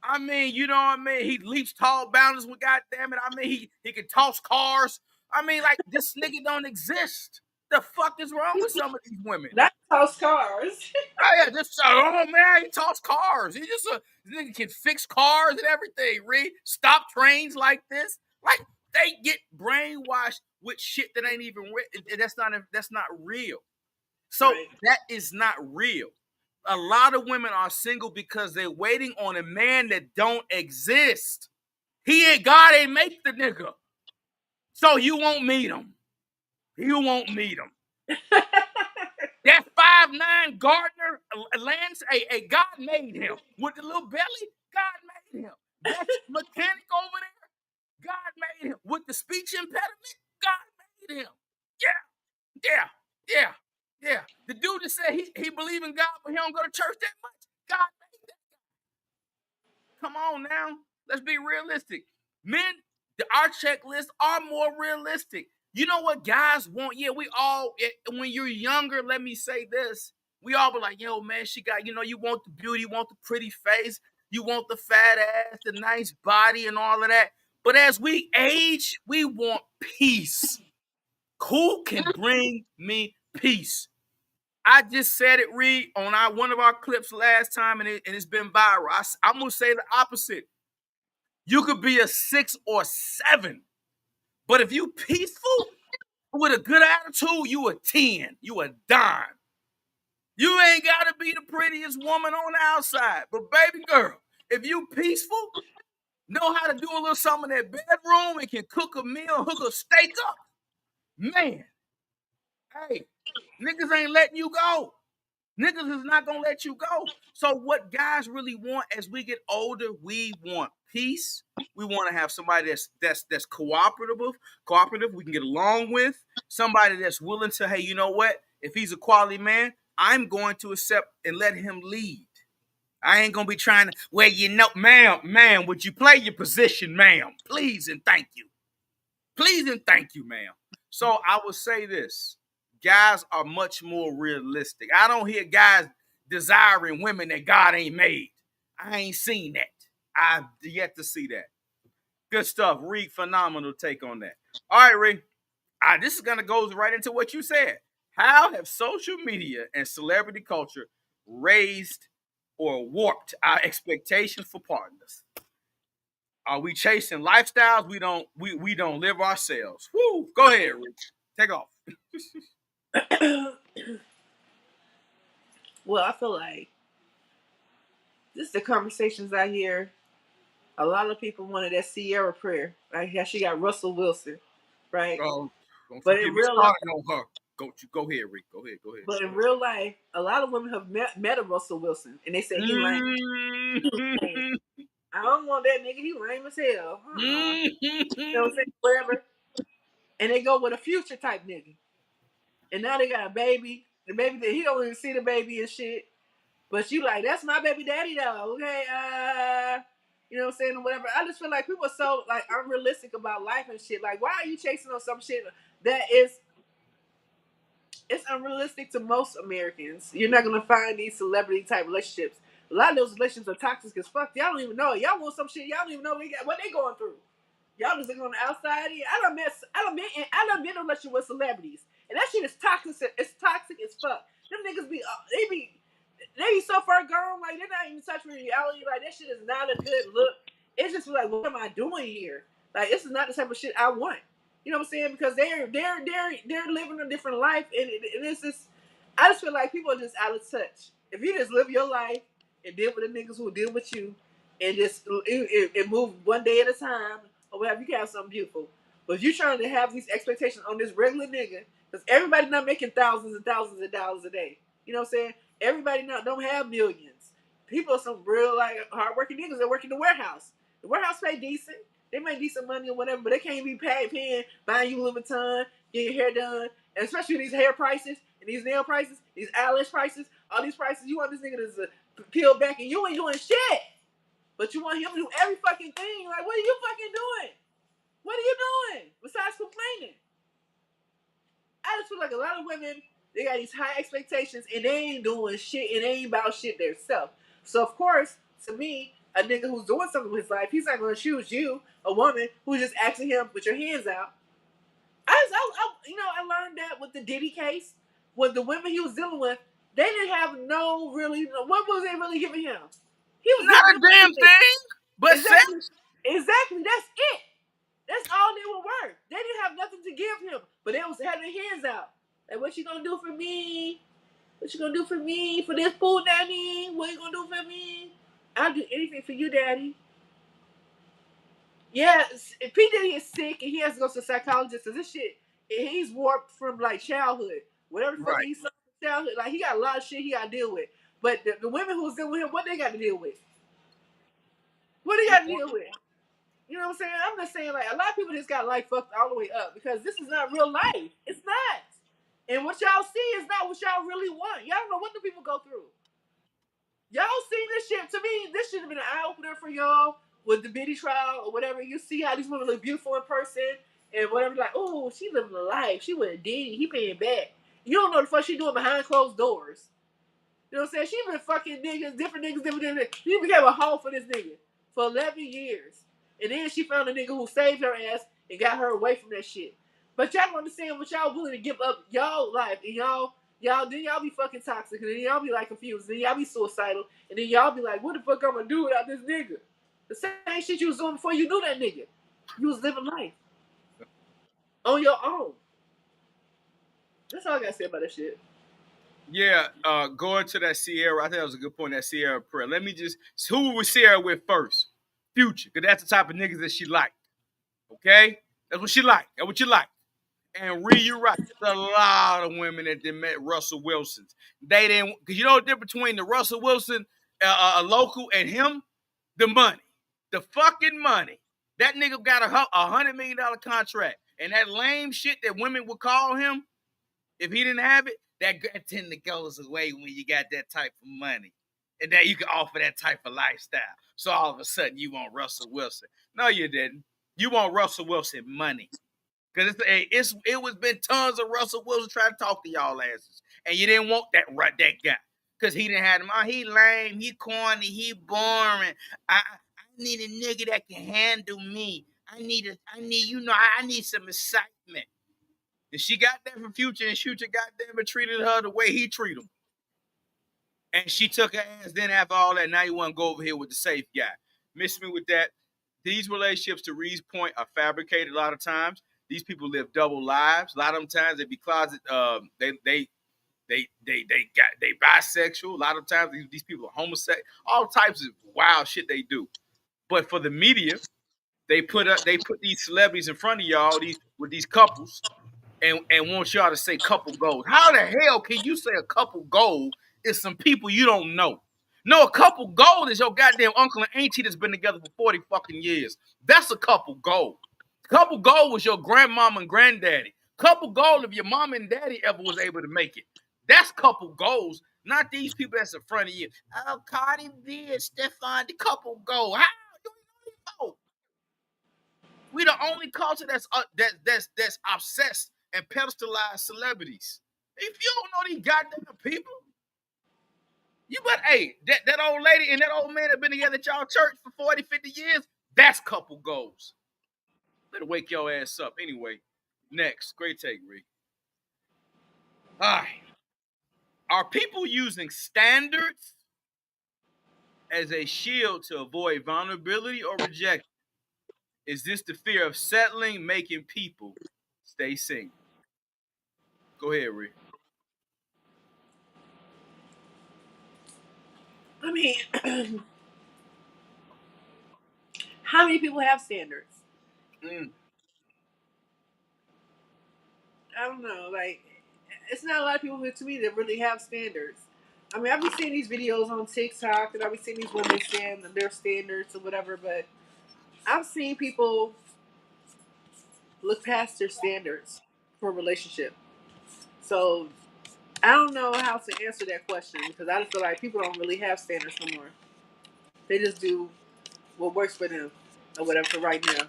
I mean, you know what I mean? He leaps tall boundaries with goddamn it. I mean, he can toss cars. I mean, like this nigga don't exist. The fuck is wrong with some of these women? Not house cars. Oh yeah, just oh man, he toss cars. He just this nigga can fix cars and everything. Stop trains like this. Like they get brainwashed with shit that ain't even real. That's not real. So Right. that is not real. A lot of women are single because they're waiting on a man that don't exist. God ain't make the nigga. So you won't meet him. You won't meet him. That 5'9" Gardner Lance, God made him. With the little belly, God made him. That mechanic over there, God made him. With the speech impediment, God made him. Yeah, yeah, yeah. The dude that said he believe in God, but he don't go to church that much. God, come on now. Let's be realistic. Men, our checklists are more realistic. You know what guys want? Yeah, we all, when you're younger, let me say this. We all be like, yo, man, she got, you want the beauty, you want the pretty face, you want the fat ass, the nice body, and all of that. But as we age, we want peace. Who can bring me peace? I just said it, Reed, on one of our clips last time, and it's been viral. I'm going to say the opposite. You could be a 6 or 7, but if you peaceful with a good attitude, you a 10. You a dime. You ain't got to be the prettiest woman on the outside, but baby girl, if you peaceful, know how to do a little something in that bedroom and can cook a meal, hook a steak up, man, hey, niggas ain't letting you go. Niggas is not gonna let you go. So what guys really want as we get older, we want peace. We want to have somebody that's cooperative, we can get along with, somebody that's willing to, hey, you know what? If he's a quality man, I'm going to accept and let him lead. I ain't gonna be trying to, well, ma'am, would you play your position, ma'am? Please and thank you. Please and thank you, ma'am. So I would say this. Guys are much more realistic. I don't hear guys desiring women that God ain't made. I ain't seen that. I've yet to see that. Good stuff. Reed, phenomenal take on that. All right, Reed. This is going to go right into what you said. How have social media and celebrity culture raised or warped our expectations for partners? Are we chasing lifestyles we don't live ourselves? Woo! Go ahead, Rick. Take off. Well, I feel like this is the conversations I hear. A lot of people wanted that Sierra prayer. Right? Yeah, she got Russell Wilson, right? Oh, don't you But in get me real life, started on her. Go ahead, Rick. Go ahead. Go ahead. but in real life, a lot of women have met a Russell Wilson, and they say he lame. Mm-hmm. I don't want that nigga. He lame as hell. You know what I'm saying? Whatever. And they go with a future type nigga. And now they got a baby. The baby that he don't even see the baby and shit. But you like, that's my baby daddy though. Okay, you know what I'm saying, or whatever. I just feel like people are so like unrealistic about life and shit. Like, why are you chasing on some shit that is it's unrealistic to most Americans? You're not gonna find these celebrity type relationships. A lot of those relationships are toxic as fuck. Y'all don't even know. Y'all want some shit. Y'all don't even know what they going through. Y'all just looking on the outside. I done been in a relationship with celebrities, and that shit is toxic. It's toxic as fuck. Them niggas they be so far gone, like they're not even touching reality. Like that shit is not a good look. It's just like, what am I doing here? Like this is not the type of shit I want. You know what I'm saying? Because they're living a different life, and it's just I just feel like people are just out of touch. If you just live your life and deal with the niggas who deal with you, and just it move one day at a time or whatever, you can have something beautiful. But if you trying to have these expectations on this regular nigga, because everybody not making thousands and thousands of dollars a day. You know what I'm saying? Everybody not don't have millions. People are some real like hardworking niggas that work in the warehouse. The warehouse pay decent. They make decent money or whatever, but they can't be paying buying you Louis Vuitton, getting your hair done, and especially these hair prices and these nail prices, these eyelash prices, all these prices. You want this nigga to peel back, and you ain't doing shit. But you want him to do every fucking thing. Like, what are you fucking doing? What are you doing besides complaining? I just feel like a lot of women, they got these high expectations and they ain't doing shit and they ain't about shit themselves. So of course, to me, a nigga who's doing something with his life, he's not gonna choose you, a woman who's just asking him with your hands out. I learned that with the Diddy case, with the women he was dealing with, they didn't have no really. What was they really giving him? He was Not giving a them damn everything. thing, but sex. Exactly, exactly. That's it. That's all they were worth. They didn't have nothing to give him, but they was having their hands out. Like, what you gonna do for me? What you gonna do for me? For this pool, daddy? What you gonna do for me? I'll do anything for you, daddy. Yeah, if P Diddy is sick and he has to go to a psychologist, cause this shit, he's warped from like childhood. Whatever the fuck Right. he saw from childhood, like he got a lot of shit he got to deal with. But the women who's dealing with him, what they got to deal with? What they got to deal with? You know what I'm saying? I'm just saying, like, a lot of people just got life fucked all the way up because this is not real life. It's not. And what y'all see is not what y'all really want. Y'all don't know what the people go through. Y'all seen this shit. To me, this should have been an eye opener for y'all with the Biddy trial or whatever. You see how these women look beautiful in person and whatever. Like, oh, she living a life. She with a Diddy. He paying back. You don't know the fuck she doing behind closed doors. You know what I'm saying? She been fucking niggas, different niggas. She became a hoe for this nigga for 11 years. And then she found a nigga who saved her ass and got her away from that shit. But y'all don't understand what y'all willing to give up y'all life. And then y'all be fucking toxic. And then y'all be like confused. And then y'all be suicidal. And then y'all be like, what the fuck I'm gonna do without this nigga? The same shit you was doing before you knew that nigga. You was living life on your own. That's all I gotta say about that shit. Yeah, going to that Sierra, I think that was a good point, that Sierra prayer. Let me just, who was Sierra with first? Future, because that's the type of niggas that she liked. Okay? That's what she liked. That's what you like. And you're right. There's a lot of women that met Russell Wilson's. They didn't, because you know the difference between the Russell Wilson, a local, and him? The money. The fucking money. That nigga got a $100 million contract. And that lame shit that women would call him, if he didn't have it, that tend to goes away when you got that type of money. And that you can offer that type of lifestyle. So all of a sudden you want Russell Wilson. No, you didn't. You want Russell Wilson money. Because it was been tons of Russell Wilson trying to talk to y'all asses. And you didn't want that guy. Because he didn't have him. Oh, he lame, he corny, he boring. I need a nigga that can handle me. I need some excitement. And she got that from Future, and Future goddamn it treated her the way he treated him. And she took her ass. Then after all that, now you want to go over here with the safe guy. Miss me with that. These relationships, to Reed's point, are fabricated a lot of times. These people live double lives. A lot of them times they be closet. They bisexual. A lot of times these people are homosexual. All types of wild shit they do. But for the media, they put these celebrities in front of y'all with these couples and want y'all to say couple goals. How the hell can you say a couple goal is some people you don't know? No, a couple goal is your goddamn uncle and auntie that's been together for 40 fucking years. That's a couple goal. Couple goal was your grandmama and granddaddy. Couple goal if your mom and daddy ever was able to make it. That's couple goals, not these people that's in front of you. Oh, Cardi B and Stefan, the couple goal. How do you know? We the only culture that's obsessed and pedestalized celebrities. If you don't know these goddamn people, you better, hey, that old lady and that old man have been together at y'all church for 40, 50 years, that's couple goals. Better wake your ass up. Anyway, next. Great take, Rick. All right. Are people using standards as a shield to avoid vulnerability or rejection? Is this the fear of settling, making people stay single? Go ahead, Rick. I mean, how many people have standards? Mm, I don't know. Like, it's not a lot of people who, to me, that really have standards. I mean, I've been seeing these videos on TikTok, and I've been seeing these women saying their standards or whatever. But I've seen people look past their standards for a relationship. So I don't know how to answer that question because I just feel like people don't really have standards no more. They just do what works for them or whatever for right now.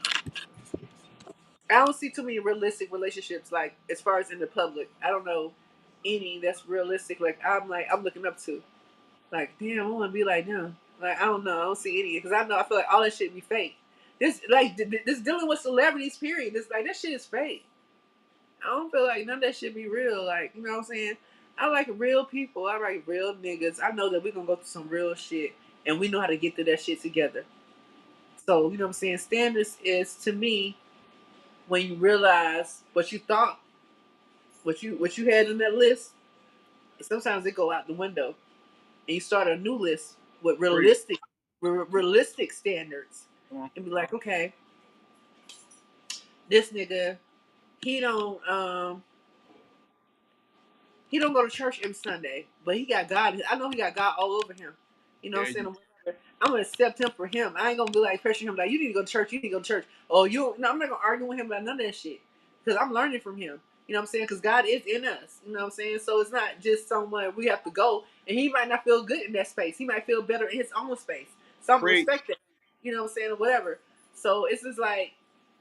I don't see too many realistic relationships like as far as in the public. I don't know any that's realistic. I'm looking up to. Like damn, I want to be like them. Like I don't know. I don't see any because I feel like all that shit be fake. This dealing with celebrities. Period. This like that shit is fake. I don't feel like none of that shit be real. Like you know what I'm saying. I like real people. I like real niggas. I know that we're gonna go through some real shit and we know how to get through that shit together. So you know what I'm saying. Standards is to me when you realize what you thought, what you had in that list, sometimes it go out the window, and you start a new list with Preach. realistic standards, and be like, okay, this nigga, he don't he don't go to church every Sunday, but he got God. I know he got God all over him. You know There what I'm you saying? I'm gonna accept him for him. I ain't gonna be like pressure him like you need to go to church. You need to go to church. Oh, you no, I'm not gonna argue with him about none of that shit because I'm learning from him. You know what I'm saying? Because God is in us. You know what I'm saying? So it's not just somewhere we have to go, and He might not feel good in that space. He might feel better in His own space. So I'm Preach. respect that. You know what I'm saying, or whatever. So it's just like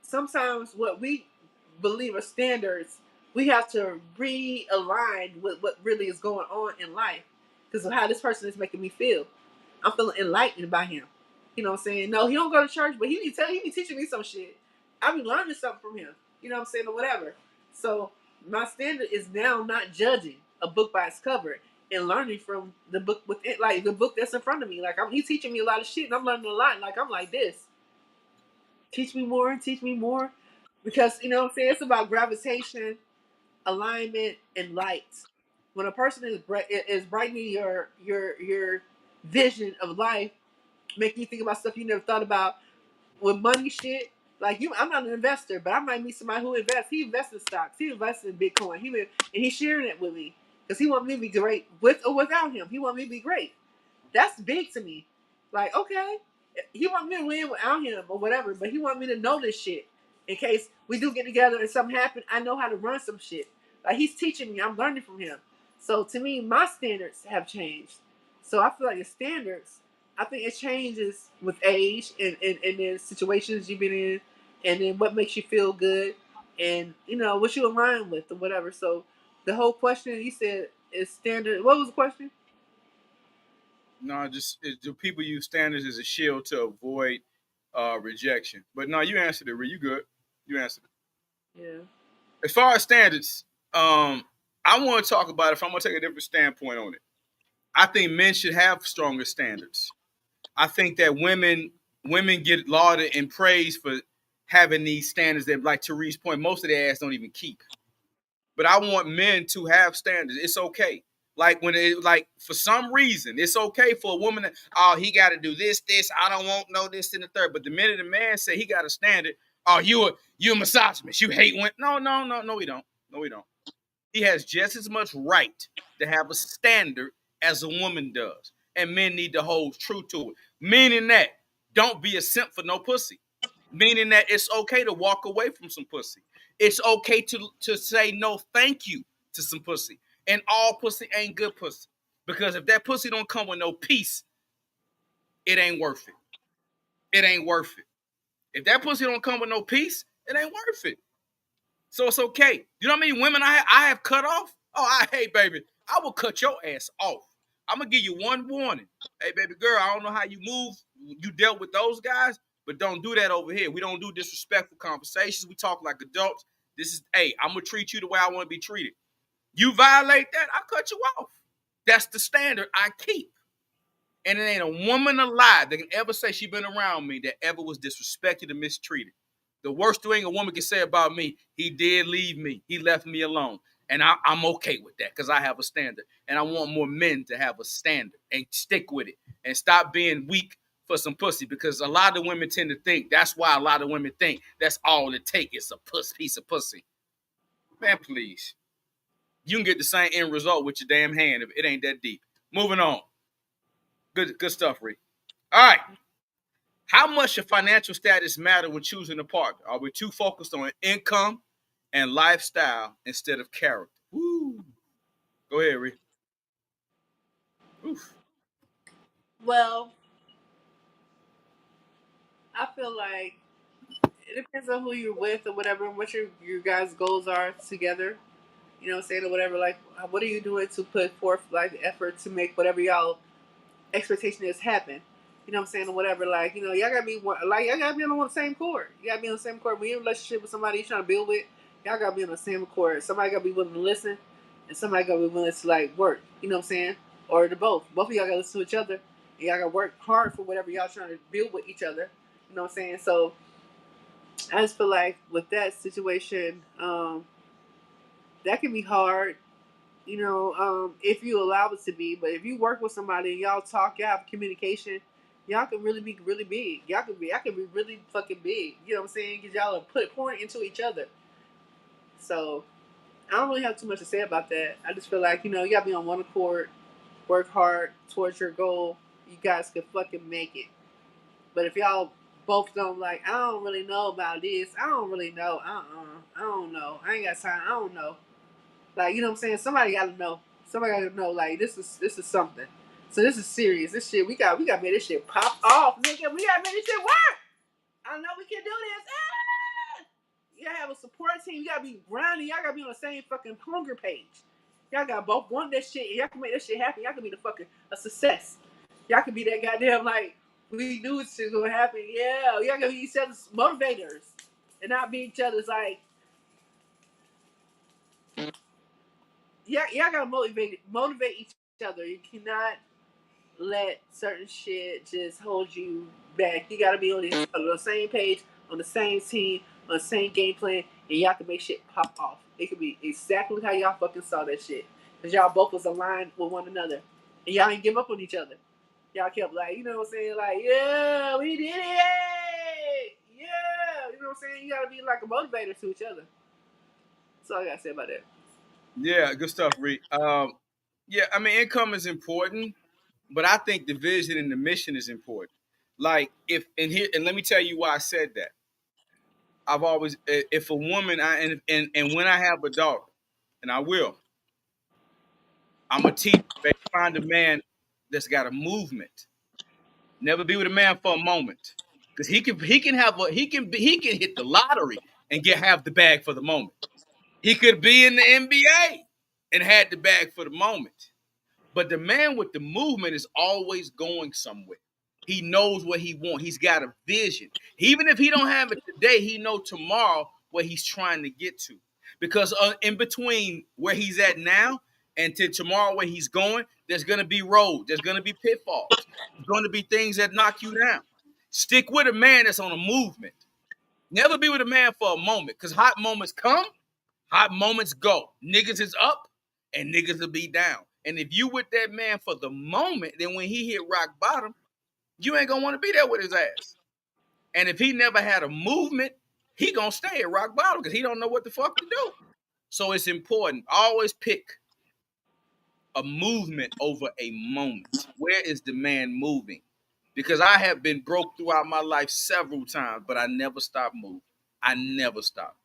sometimes what we believe are standards, we have to realign with what really is going on in life because of how this person is making me feel. I'm feeling enlightened by him. You know what I'm saying? No, he don't go to church, but he be teaching me some shit. I be learning something from him. You know what I'm saying, or whatever. So my standard is now not judging a book by its cover and learning from the book with it, like the book that's in front of me. Like he's teaching me a lot of shit, and I'm learning a lot. Like I'm like this. Teach me more, because you know what I'm saying. It's about gravitation, alignment, and light. When a person is brightening your vision of life, making you think about stuff you never thought about, with money shit. Like you, I'm not an investor, but I might meet somebody who invests. He invests in stocks. He invests in Bitcoin. And he's sharing it with me because he wants me to be great with or without him. He wants me to be great. That's big to me. Like, okay, he want me to win without him or whatever, but he want me to know this shit in case we do get together and something happen. I know how to run some shit. Like he's teaching me. I'm learning from him. So to me, my standards have changed. So I feel like the standards, I think it changes with age and then situations you've been in, and then what makes you feel good, and you know what you align with or whatever. So the whole question you said is standard. What was the question? No, do people use standards as a shield to avoid rejection? But no, you answered it. You good? You answered it. Yeah. As far as standards, I want to talk about it. If I'm gonna take a different standpoint on it, I think men should have stronger standards. I think that women get lauded and praised for having these standards that, like Teresa's point, most of their ass don't even keep. But I want men to have standards. It's okay. Like when it like for some reason, it's okay for a woman to, oh, he got to do this. I don't want no this and the third. But the minute a man say he got a standard, oh, you a misogynist. You hate women. No, we don't. No, we don't. He has just as much right to have a standard as a woman does. And men need to hold true to it. Meaning that don't be a simp for no pussy. Meaning that it's okay to walk away from some pussy. It's okay to say no thank you to some pussy. And all pussy ain't good pussy. Because if that pussy don't come with no peace, it ain't worth it. It ain't worth it. If that pussy don't come with no peace, it ain't worth it. So it's okay. You know what I mean? Women I have cut off. Oh, hey baby, I will cut your ass off. I'm gonna give you one warning. Hey baby girl, I don't know how you move. You dealt with those guys, but don't do that over here. We don't do disrespectful conversations. We talk like adults. This is, hey, I'm gonna treat you the way I want to be treated. You violate that, I cut you off. That's the standard I keep. And it ain't a woman alive that can ever say she been around me that ever was disrespected or mistreated. The worst thing a woman can say about me, he did leave me. He left me alone. And I'm okay with that because I have a standard. And I want more men to have a standard and stick with it and stop being weak for some pussy, because a lot of women tend to think that's why a lot of women think that's all it takes is a piece of pussy. Man, please. You can get the same end result with your damn hand if it ain't that deep. Moving on. Good stuff, Rick. All right. How much should financial status matter when choosing a partner? Are we too focused on income and lifestyle instead of character? Woo. Go ahead, Rick. Oof. Well, I feel like it depends on who you're with or whatever, and what your guys' goals are together. You know what I'm saying, or whatever. Like, what are you doing to put forth like effort to make whatever y'all expectation is happen? You know what I'm saying, or whatever. Like, you know, y'all gotta be like y'all gotta be on the same court. You gotta be on the same court. When you're in a relationship with somebody you're trying to build with, y'all gotta be on the same court. Somebody gotta be willing to listen, and somebody gotta be willing to like work. You know what I'm saying, or the both. Both of y'all gotta listen to each other, and y'all gotta work hard for whatever y'all trying to build with each other. You know what I'm saying? So I just feel like with that situation, that can be hard, you know, if you allow it to be. But if you work with somebody and y'all talk, y'all have communication, y'all can really be really big. Y'all can be really fucking big. You know what I'm saying? Because y'all are pouring into each other. So I don't really have too much to say about that. I just feel like, you know, you gotta be on one accord, work hard towards your goal. You guys can fucking make it. But if y'all both of them like, I don't really know about this. I don't really know. I don't know. I ain't got time. I don't know. Like, you know what I'm saying? Somebody gotta know. Somebody gotta know, like, this is something. So this is serious. This shit, we got to make this shit pop off, nigga. We gotta make this shit work. I know we can do this. Ah! You gotta have a support team. You gotta be grinding. Y'all gotta be on the same fucking hunger page. Y'all gotta both want that shit. Y'all can make that shit happen. Y'all can be the fucking a success. Y'all can be that goddamn like we knew this shit gonna happen. Yeah, y'all gotta be each other's motivators and not be each other's like. Y'all gotta motivate each other. You cannot let certain shit just hold you back. You gotta be on the same page, on the same team, on the same game plan, and y'all can make shit pop off. It could be exactly how y'all fucking saw that shit. Cause y'all both was aligned with one another. And y'all ain't give up on each other. Y'all kept like, you know what I'm saying? Like, yeah, we did it. Yeah. You know what I'm saying? You gotta be like a motivator to each other. That's all I gotta say about that. Yeah, good stuff, Reed. Yeah, I mean, income is important, but I think the vision and the mission is important. Like, if and here, and let me tell you why I said that. I've always, if a woman, and when I have a daughter, and I will, I'm gonna teach, baby, find a man that's got a movement. Never be with a man for a moment, because he can have a he can hit the lottery and get half the bag for the moment. He could be in the NBA and had the bag for the moment. But the man with the movement is always going somewhere. He knows what he wants. He's got a vision. Even if he don't have it today, he know tomorrow where he's trying to get to. Because in between where he's at now and to tomorrow where he's going, there's going to be roads. There's going to be pitfalls. There's going to be things that knock you down. Stick with a man that's on a movement. Never be with a man for a moment, because hot moments come, hot moments go. Niggas is up and niggas will be down. And if you with that man for the moment, then when he hit rock bottom, you ain't gonna want to be there with his ass. And if he never had a movement, he gonna stay at rock bottom because he don't know what the fuck to do. So it's important. Always pick a movement over a moment. Where is the man moving? Because I have been broke throughout my life several times, but I never stopped moving. I never stopped.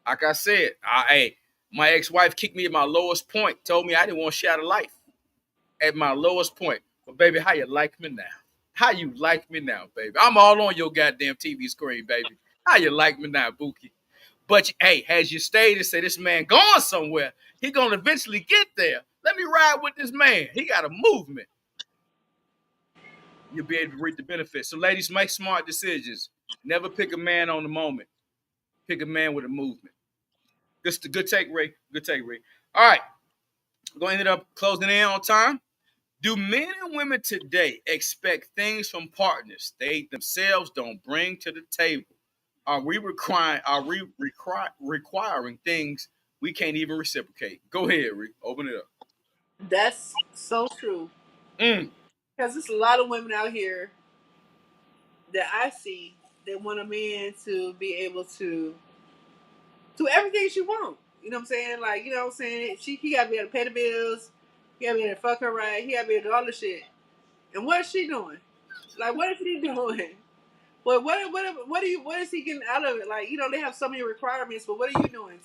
Like I said, hey, my ex-wife kicked me at my lowest point, told me I didn't want to shatter life at my lowest point. But baby, how you like me now? How you like me now, baby? I'm all on your goddamn TV screen, baby. How you like me now, Bookie? But hey, has you stayed and say this man going somewhere, he gonna eventually get there. Let me ride with this man. He got a movement. You'll be able to reap the benefits. So, ladies, make smart decisions. Never pick a man on the moment. Pick a man with a movement. Good take, Ray. Good take, Ray. All right, we're going to end up closing in on time. Do men and women today expect things from partners they themselves don't bring to the table? Are we requiring things we can't even reciprocate? Go ahead, Rick. Open it up. That's so true. Mm. Because there's a lot of women out here that I see that want a man to be able to do everything she wants. You know what I'm saying? Like, you know what I'm saying? He gotta be able to pay the bills. He gotta be able to fuck her right. He gotta be able to do all the shit. And what is she doing? Like, what is he doing? Well, what is he getting out of it? Like, you know, they have so many requirements, but what are you doing?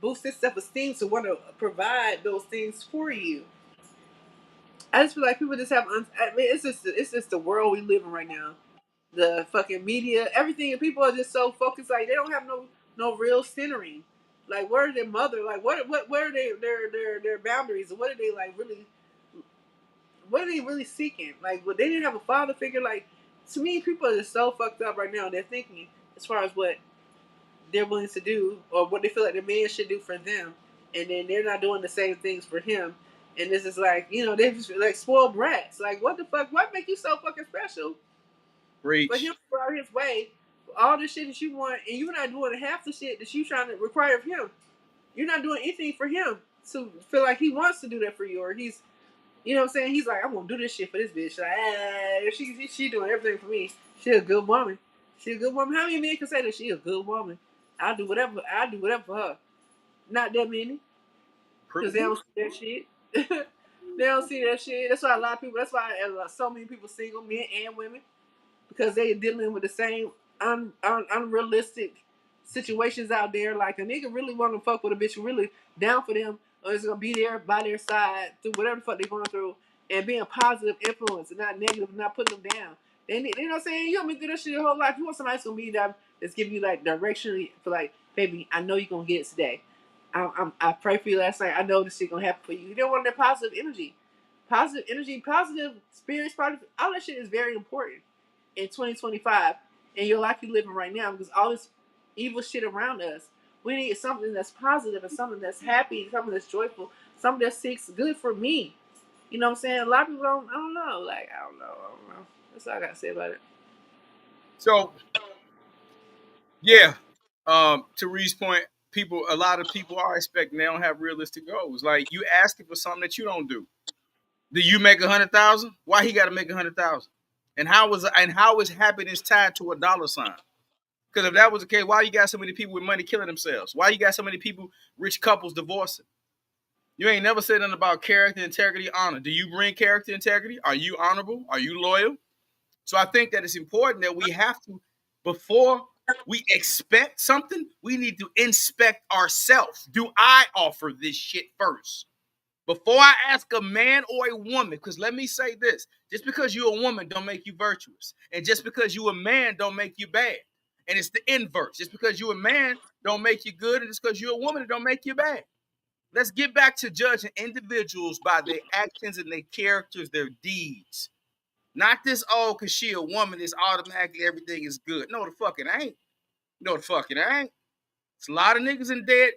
Boost his self esteem to want to provide those things for you. I just feel like people just have. I mean, it's just the world we live in right now. The fucking media, everything, and people are just so focused. Like they don't have no real centering. Like where are their mother? Like what where are their boundaries? What are they like really? What are they really seeking? Like they didn't have a father figure. Like to me, people are just so fucked up right now. They're thinking as far as what they're willing to do or what they feel like the man should do for them, and then they're not doing the same things for him. And this is like, you know, they're just like spoiled brats. Like, what the fuck? What make you so fucking special for him Reach. to go out his way, for all the shit that you want, and you're not doing half the shit that you trying to require of him. You're not doing anything for him to feel like he wants to do that for you, or he's, you know what I'm saying? He's like, I'm gonna do this shit for this bitch. Like, she doing everything for me. She a good woman. She a good woman. How many men can say that she a good woman? I'll do whatever. I'll do whatever for her. Not that many, because they don't see that shit. They don't see that shit. That's why a lot of people. That's why so many people single, men and women, because they dealing with the same unrealistic situations out there. Like a nigga really want to fuck with a bitch, really down for them, or is gonna be there by their side through whatever the fuck they're going through, and being a positive influence and not negative, not putting them down. You know what I'm saying? You want me to do that shit your whole life. You want somebody that's gonna be there that's giving you like direction for like, baby, I know you're gonna get it today. I pray for you last night. I know this shit gonna happen for you. You don't want that positive energy, positive spirits, positive. All that shit is very important in 2025 in your life you living right now because all this evil shit around us. We need something that's positive and something that's happy, something that's joyful, something that seeks good for me. You know what I'm saying? A lot of people don't. I don't know. Like I don't know. That's all I gotta say about it. So yeah, to Reed's point, a lot of people are expecting they don't have realistic goals. Like you asking for something that you don't do. Do you make 100,000? Why he got to make 100,000? And how is happiness tied to a dollar sign? Because if that was the case, why you got so many people with money killing themselves? Why you got so many people, rich couples divorcing? You ain't never said nothing about character, integrity, honor. Do you bring character, integrity? Are you honorable? Are you loyal? So I think that it's important that we have to, before we expect something, we need to inspect ourselves. Do I offer this shit first? Before I ask a man or a woman, because let me say this, just because you're a woman don't make you virtuous. And just because you're a man don't make you bad. And it's the inverse. Just because you're a man don't make you good. And just because you're a woman, it don't make you bad. Let's get back to judging individuals by their actions and their characters, their deeds. Not this, oh, because she a woman, it's automatically everything is good. No, the fuck it ain't. No, the fuck it ain't. It's a lot of niggas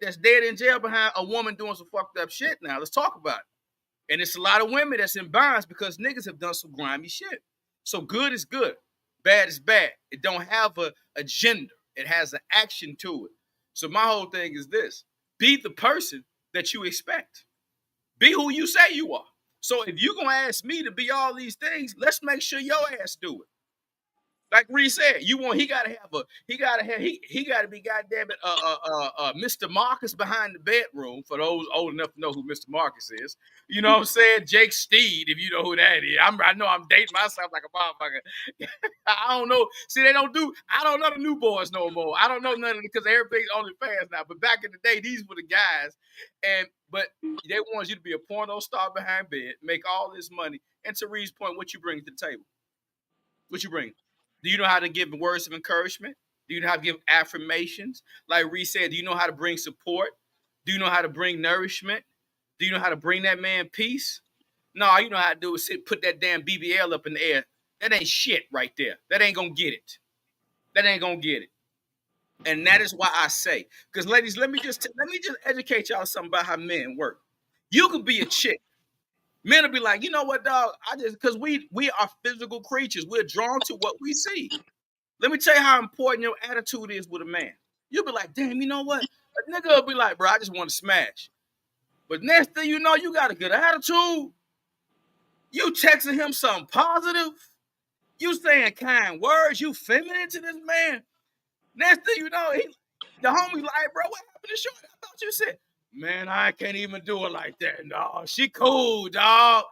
that's dead in jail behind a woman doing some fucked up shit now. Let's talk about it. And it's a lot of women that's in bonds because niggas have done some grimy shit. So good is good. Bad is bad. It don't have a gender. It has an action to it. So my whole thing is this. Be the person that you expect. Be who you say you are. So if you're going to ask me to be all these things, let's make sure your ass do it. Like Reed said, he gotta be goddamn it, Mr. Marcus behind the bedroom for those old enough to know who Mr. Marcus is. You know what I'm saying? Jake Steed, if you know who that is. I know I'm dating myself like a motherfucker. I don't know. See, I don't know the new boys no more. I don't know none of it because everything's only fans now. But back in the day, these were the guys. But they want you to be a porno star behind bed, make all this money. And to Reed's point, what you bring to the table? What you bring? Do you know how to give words of encouragement? Do you know how to give affirmations? Like Reed said, do you know how to bring support? Do you know how to bring nourishment? Do you know how to bring that man peace? No, all you know how to do is put that damn BBL up in the air. That ain't shit right there. That ain't gonna get it. That ain't gonna get it. And that is why I say, because ladies, let me just educate y'all something about how men work. You could be a chick. Men will be like, you know what, dog? Because we are physical creatures. We're drawn to what we see. Let me tell you how important your attitude is with a man. You'll be like, damn, you know what? A nigga will be like, bro, I just want to smash. But next thing you know, you got a good attitude. You texting him something positive. You saying kind words. You feminine to this man. Next thing you know, the homie like, bro, what happened to Shorty? I thought you said, man, I can't even do it like that, dog. She cool, dog.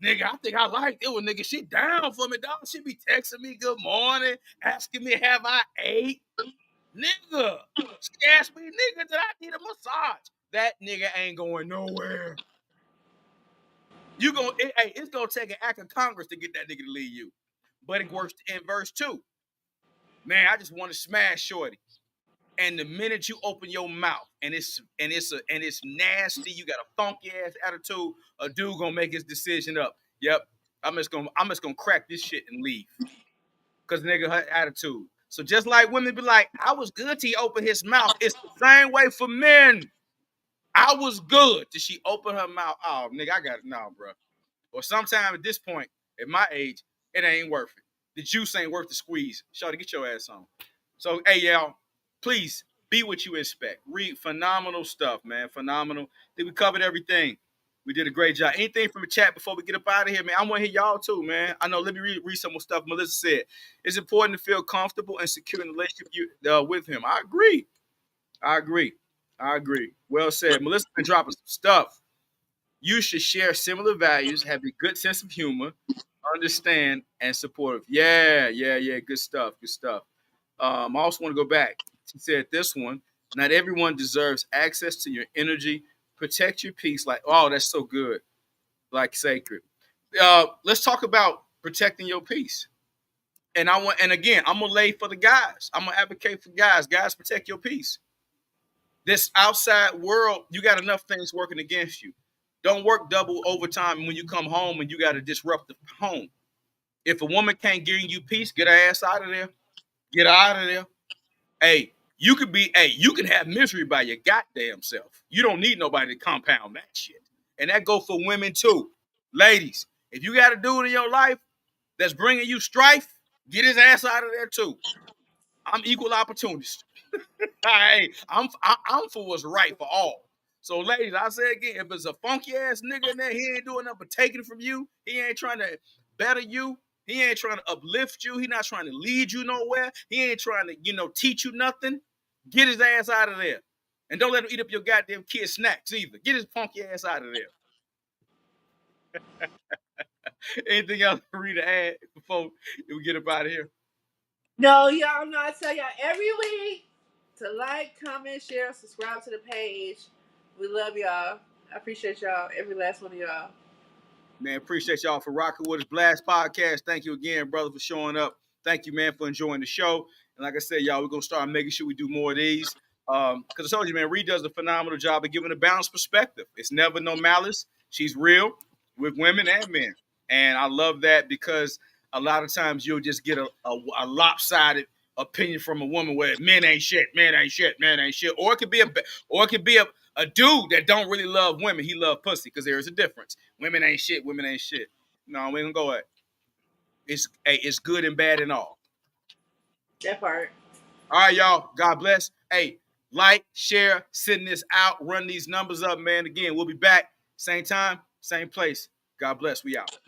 Nigga, I think I like it when nigga, she down for me, dog. She be texting me good morning, asking me, have I ate? Nigga. She asked me, nigga, did I need a massage? That nigga ain't going nowhere. It's gonna take an act of Congress to get that nigga to leave you. But it works in verse 2. Man, I just want to smash Shorty. And the minute you open your mouth and it's nasty, you got a funky ass attitude, a dude gonna make his decision up. Yep, I'm just gonna crack this shit and leave. Cause nigga her attitude. So just like women be like, I was good till he opened his mouth. It's the same way for men. I was good till she opened her mouth. Oh, nigga, I got it now, bro. Or sometime at this point, at my age, it ain't worth it. The juice ain't worth the squeeze. Shawty, get your ass on. So, hey, y'all, please be what you expect. Read phenomenal stuff, man. Phenomenal. I think we covered everything. We did a great job. Anything from the chat before we get up out of here, man? I want to hear y'all too, man. I know. Let me read some more stuff Melissa said. It's important to feel comfortable and secure in the relationship with him. I agree. I agree. I agree. Well said. Melissa been dropping some stuff. You should share similar values, have a good sense of humor, understand, and supportive. Yeah, yeah, yeah. Good stuff. Good stuff. I also want to go back. She said this one. Not everyone deserves access to your energy. Protect your peace. Like, oh, that's so good. Like sacred. Let's talk about protecting your peace. And I want, and again, I'm gonna lay for the guys. I'm gonna advocate for guys. Guys, protect your peace. This outside world, you got enough things working against you. Don't work double overtime when you come home and you got to disrupt the home. If a woman can't give you peace, get her ass out of there. Get her out of there. Hey, you can have misery by your goddamn self. You don't need nobody to compound that shit. And that goes for women too. Ladies, if you got a dude in your life that's bringing you strife, get his ass out of there too. I'm equal opportunist. Hey, I'm for what's right for all. So, ladies, I say again, if it's a funky ass nigga in there, he ain't doing nothing but taking it from you. He ain't trying to better you. He ain't trying to uplift you. He not trying to lead you nowhere. He ain't trying to, teach you nothing. Get his ass out of there. And don't let him eat up your goddamn kid snacks either. Get his funky ass out of there. Anything else for me to add before we get up out of here? No, y'all know I tell y'all every week to like, comment, share, subscribe to the page. We love y'all. I appreciate y'all, every last one of y'all. Man, appreciate y'all for rocking with us. Blast Podcast. Thank you again, brother, for showing up. Thank you, man, for enjoying the show. And like I said, y'all, we're going to start making sure we do more of these. Because I told you, man, Reed does a phenomenal job of giving a balanced perspective. It's never no malice. She's real with women and men. And I love that because a lot of times you'll just get a lopsided opinion from a woman where men ain't shit, men ain't shit, men ain't shit. Or it could be a dude that don't really love women. He love pussy because there is a difference. Women ain't shit. Women ain't shit. No, we ain't gonna go at. It's good and bad and all. That part. All right, y'all. God bless. Hey, like, share, send this out, run these numbers up, man. Again, we'll be back same time, same place. God bless. We out.